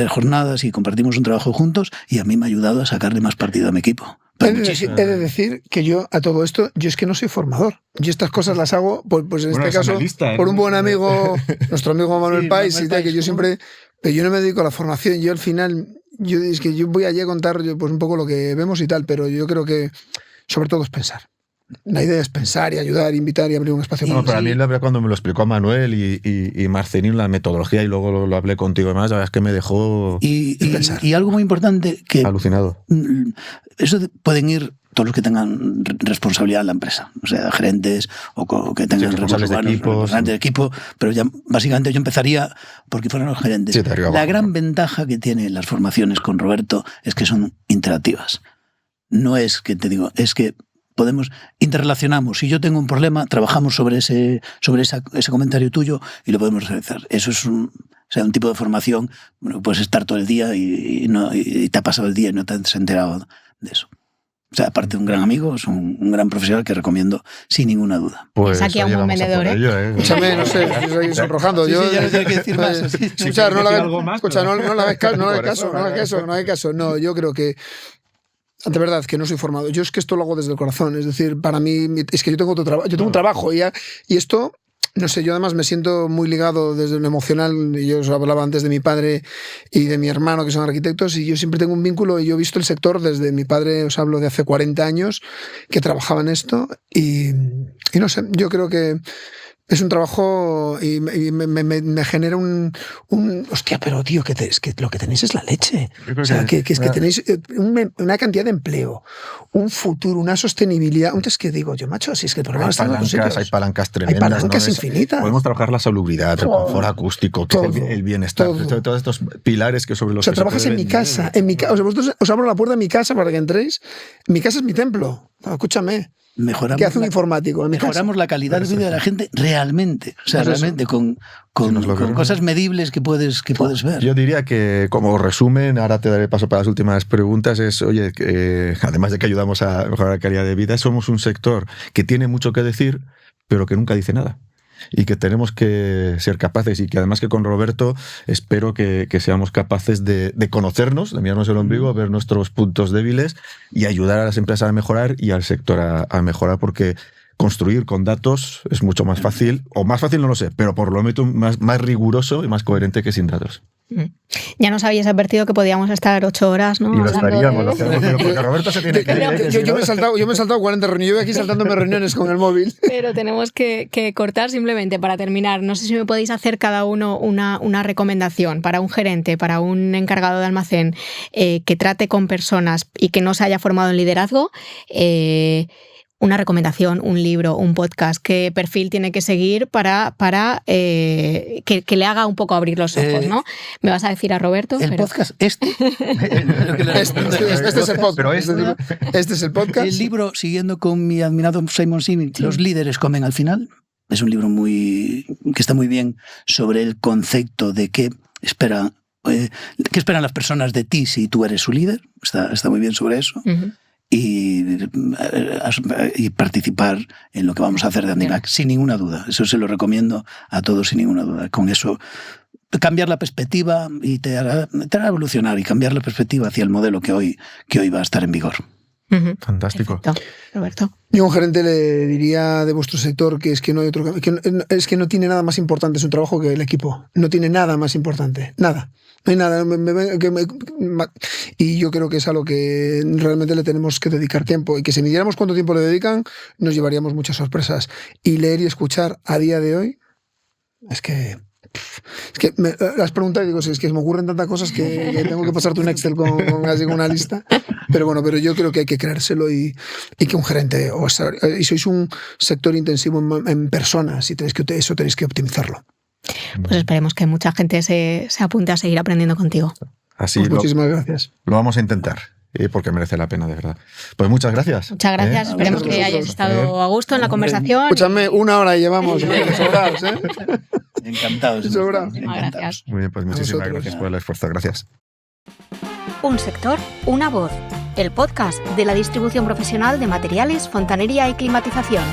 jornadas y compartimos un trabajo juntos y a mí me ha ayudado a sacarle más partido a mi equipo. He de decir que yo a todo esto, yo es que no soy formador. Yo estas cosas las hago, pues en este caso, por un buen amigo, nuestro amigo Manuel Pais, y tal, que yo siempre... Pero yo no me dedico a la formación. Yo al final, es que yo voy allí a contar pues un poco lo que vemos y tal, pero yo creo que sobre todo es pensar. La idea es pensar y ayudar, invitar y abrir un espacio. Pero a mí la verdad, cuando me lo explicó Manuel y Marcelino, la metodología, y luego lo hablé contigo y más, la verdad es que me dejó y algo muy importante que... Alucinado. Eso pueden ir todos los que tengan responsabilidad en la empresa, o sea, gerentes o que tengan responsables de equipo, pero ya básicamente yo empezaría porque fueran los gerentes. Sí, la gran ventaja que tienen las formaciones con Roberto es que son interactivas. No es que te digo, es que interrelacionamos. Si yo tengo un problema, trabajamos sobre ese comentario tuyo y lo podemos realizar. Eso es un tipo de formación, bueno, puedes estar todo el día y te ha pasado el día y no te has enterado de eso. O sea, aparte de un gran amigo, es un gran profesional que recomiendo sin ninguna duda. Pues aquí a un buen vendedor, ¿eh? Escúchame, no sé, estoy sonrojando. Sí, ya no tengo que decir más. Escucha, no le hagas caso. No, yo creo que de verdad que no soy formado. Yo es que esto lo hago desde el corazón. Es decir, para mí es que yo tengo otro trabajo. Yo tengo un trabajo y esto, no sé, yo además me siento muy ligado desde lo emocional. Yo os hablaba antes de mi padre y de mi hermano, que son arquitectos, y yo siempre tengo un vínculo. Y yo he visto el sector desde mi padre, os hablo de hace 40 años, que trabajaba en esto. Y no sé, yo creo que es un trabajo y me genera un hostia, pero tío, es que lo que tenéis es la leche. O sea, que tenéis una cantidad de empleo, un futuro, una sostenibilidad. Entonces, ¿qué digo yo, macho? Si es que el problema está en otros sitios. Hay palancas tremendas. Hay palancas infinitas. Podemos trabajar la salubridad, el confort acústico, el bienestar, todos estos pilares que sobre los que trabajas en mi casa. O sea, vosotros os abro la puerta de mi casa para que entréis. Mi casa es mi templo. No, escúchame. ¿Qué hace un informático? Mejoramos la calidad de vida de la gente realmente. O sea, realmente con cosas medibles que puedes ver. Yo diría que, como resumen, ahora te daré paso para las últimas preguntas, es, oye, además de que ayudamos a mejorar la calidad de vida, somos un sector que tiene mucho que decir, pero que nunca dice nada. Y que tenemos que ser capaces, y que además que con Roberto espero que seamos capaces de conocernos, de mirarnos el ombligo, ver nuestros puntos débiles y ayudar a las empresas a mejorar y al sector a mejorar, porque construir con datos es mucho más fácil, o más fácil no lo sé, pero por lo menos más riguroso y más coherente que sin datos. Ya nos habías advertido que podíamos estar 8 horas, ¿no? Y lo estaríamos, porque Roberto se tiene que ir. Yo me he saltado 40 reuniones. Yo voy aquí saltándome reuniones con el móvil. Pero tenemos que cortar simplemente para terminar. No sé si me podéis hacer cada uno una recomendación para un gerente, para un encargado de almacén que trate con personas y que no se haya formado en liderazgo. una recomendación, un libro, un podcast, qué perfil tiene que seguir para que le haga un poco abrir los ojos, ¿no? Me vas a decir a Roberto. Podcast, este es el podcast. Este es el podcast. El libro, siguiendo con mi admirado Simon Sinek, Los líderes comen al final. Es un libro que está muy bien sobre el concepto de qué esperan las personas de ti si tú eres su líder. Está muy bien sobre eso. Uh-huh. Y participar en lo que vamos a hacer de Andivac, sin ninguna duda. Eso se lo recomiendo a todos sin ninguna duda. Con eso, cambiar la perspectiva y te hará evolucionar y cambiar la perspectiva hacia el modelo que hoy va a estar en vigor. Uh-huh. Fantástico. Perfecto. Roberto. Yo a un gerente le diría de vuestro sector que es que no hay otro, es que no tiene nada más importante su trabajo que el equipo. No tiene nada más importante. Nada. No hay nada. Y yo creo que es a lo que realmente le tenemos que dedicar tiempo. Y que si midiéramos cuánto tiempo le dedican, nos llevaríamos muchas sorpresas. Y leer y escuchar a día de hoy, es que me las preguntas y digo, es que me ocurren tantas cosas que tengo que pasarte un Excel con una lista. Pero bueno, yo creo que hay que creérselo y que un gerente, y sois un sector intensivo en personas y eso tenéis que optimizarlo. Pues esperemos que mucha gente se apunte a seguir aprendiendo contigo. Así pues muchísimas gracias. Lo vamos a intentar. Porque merece la pena, de verdad. Pues muchas gracias. Muchas gracias. Esperemos que hayáis estado a gusto en la conversación. Escúchame, 1 hora llevamos. Sobrados, ¿eh? Encantados. Gracias. Muy bien, pues muchísimas gracias por el esfuerzo. Gracias. Un sector, una voz. El podcast de la distribución profesional de materiales, fontanería y climatización.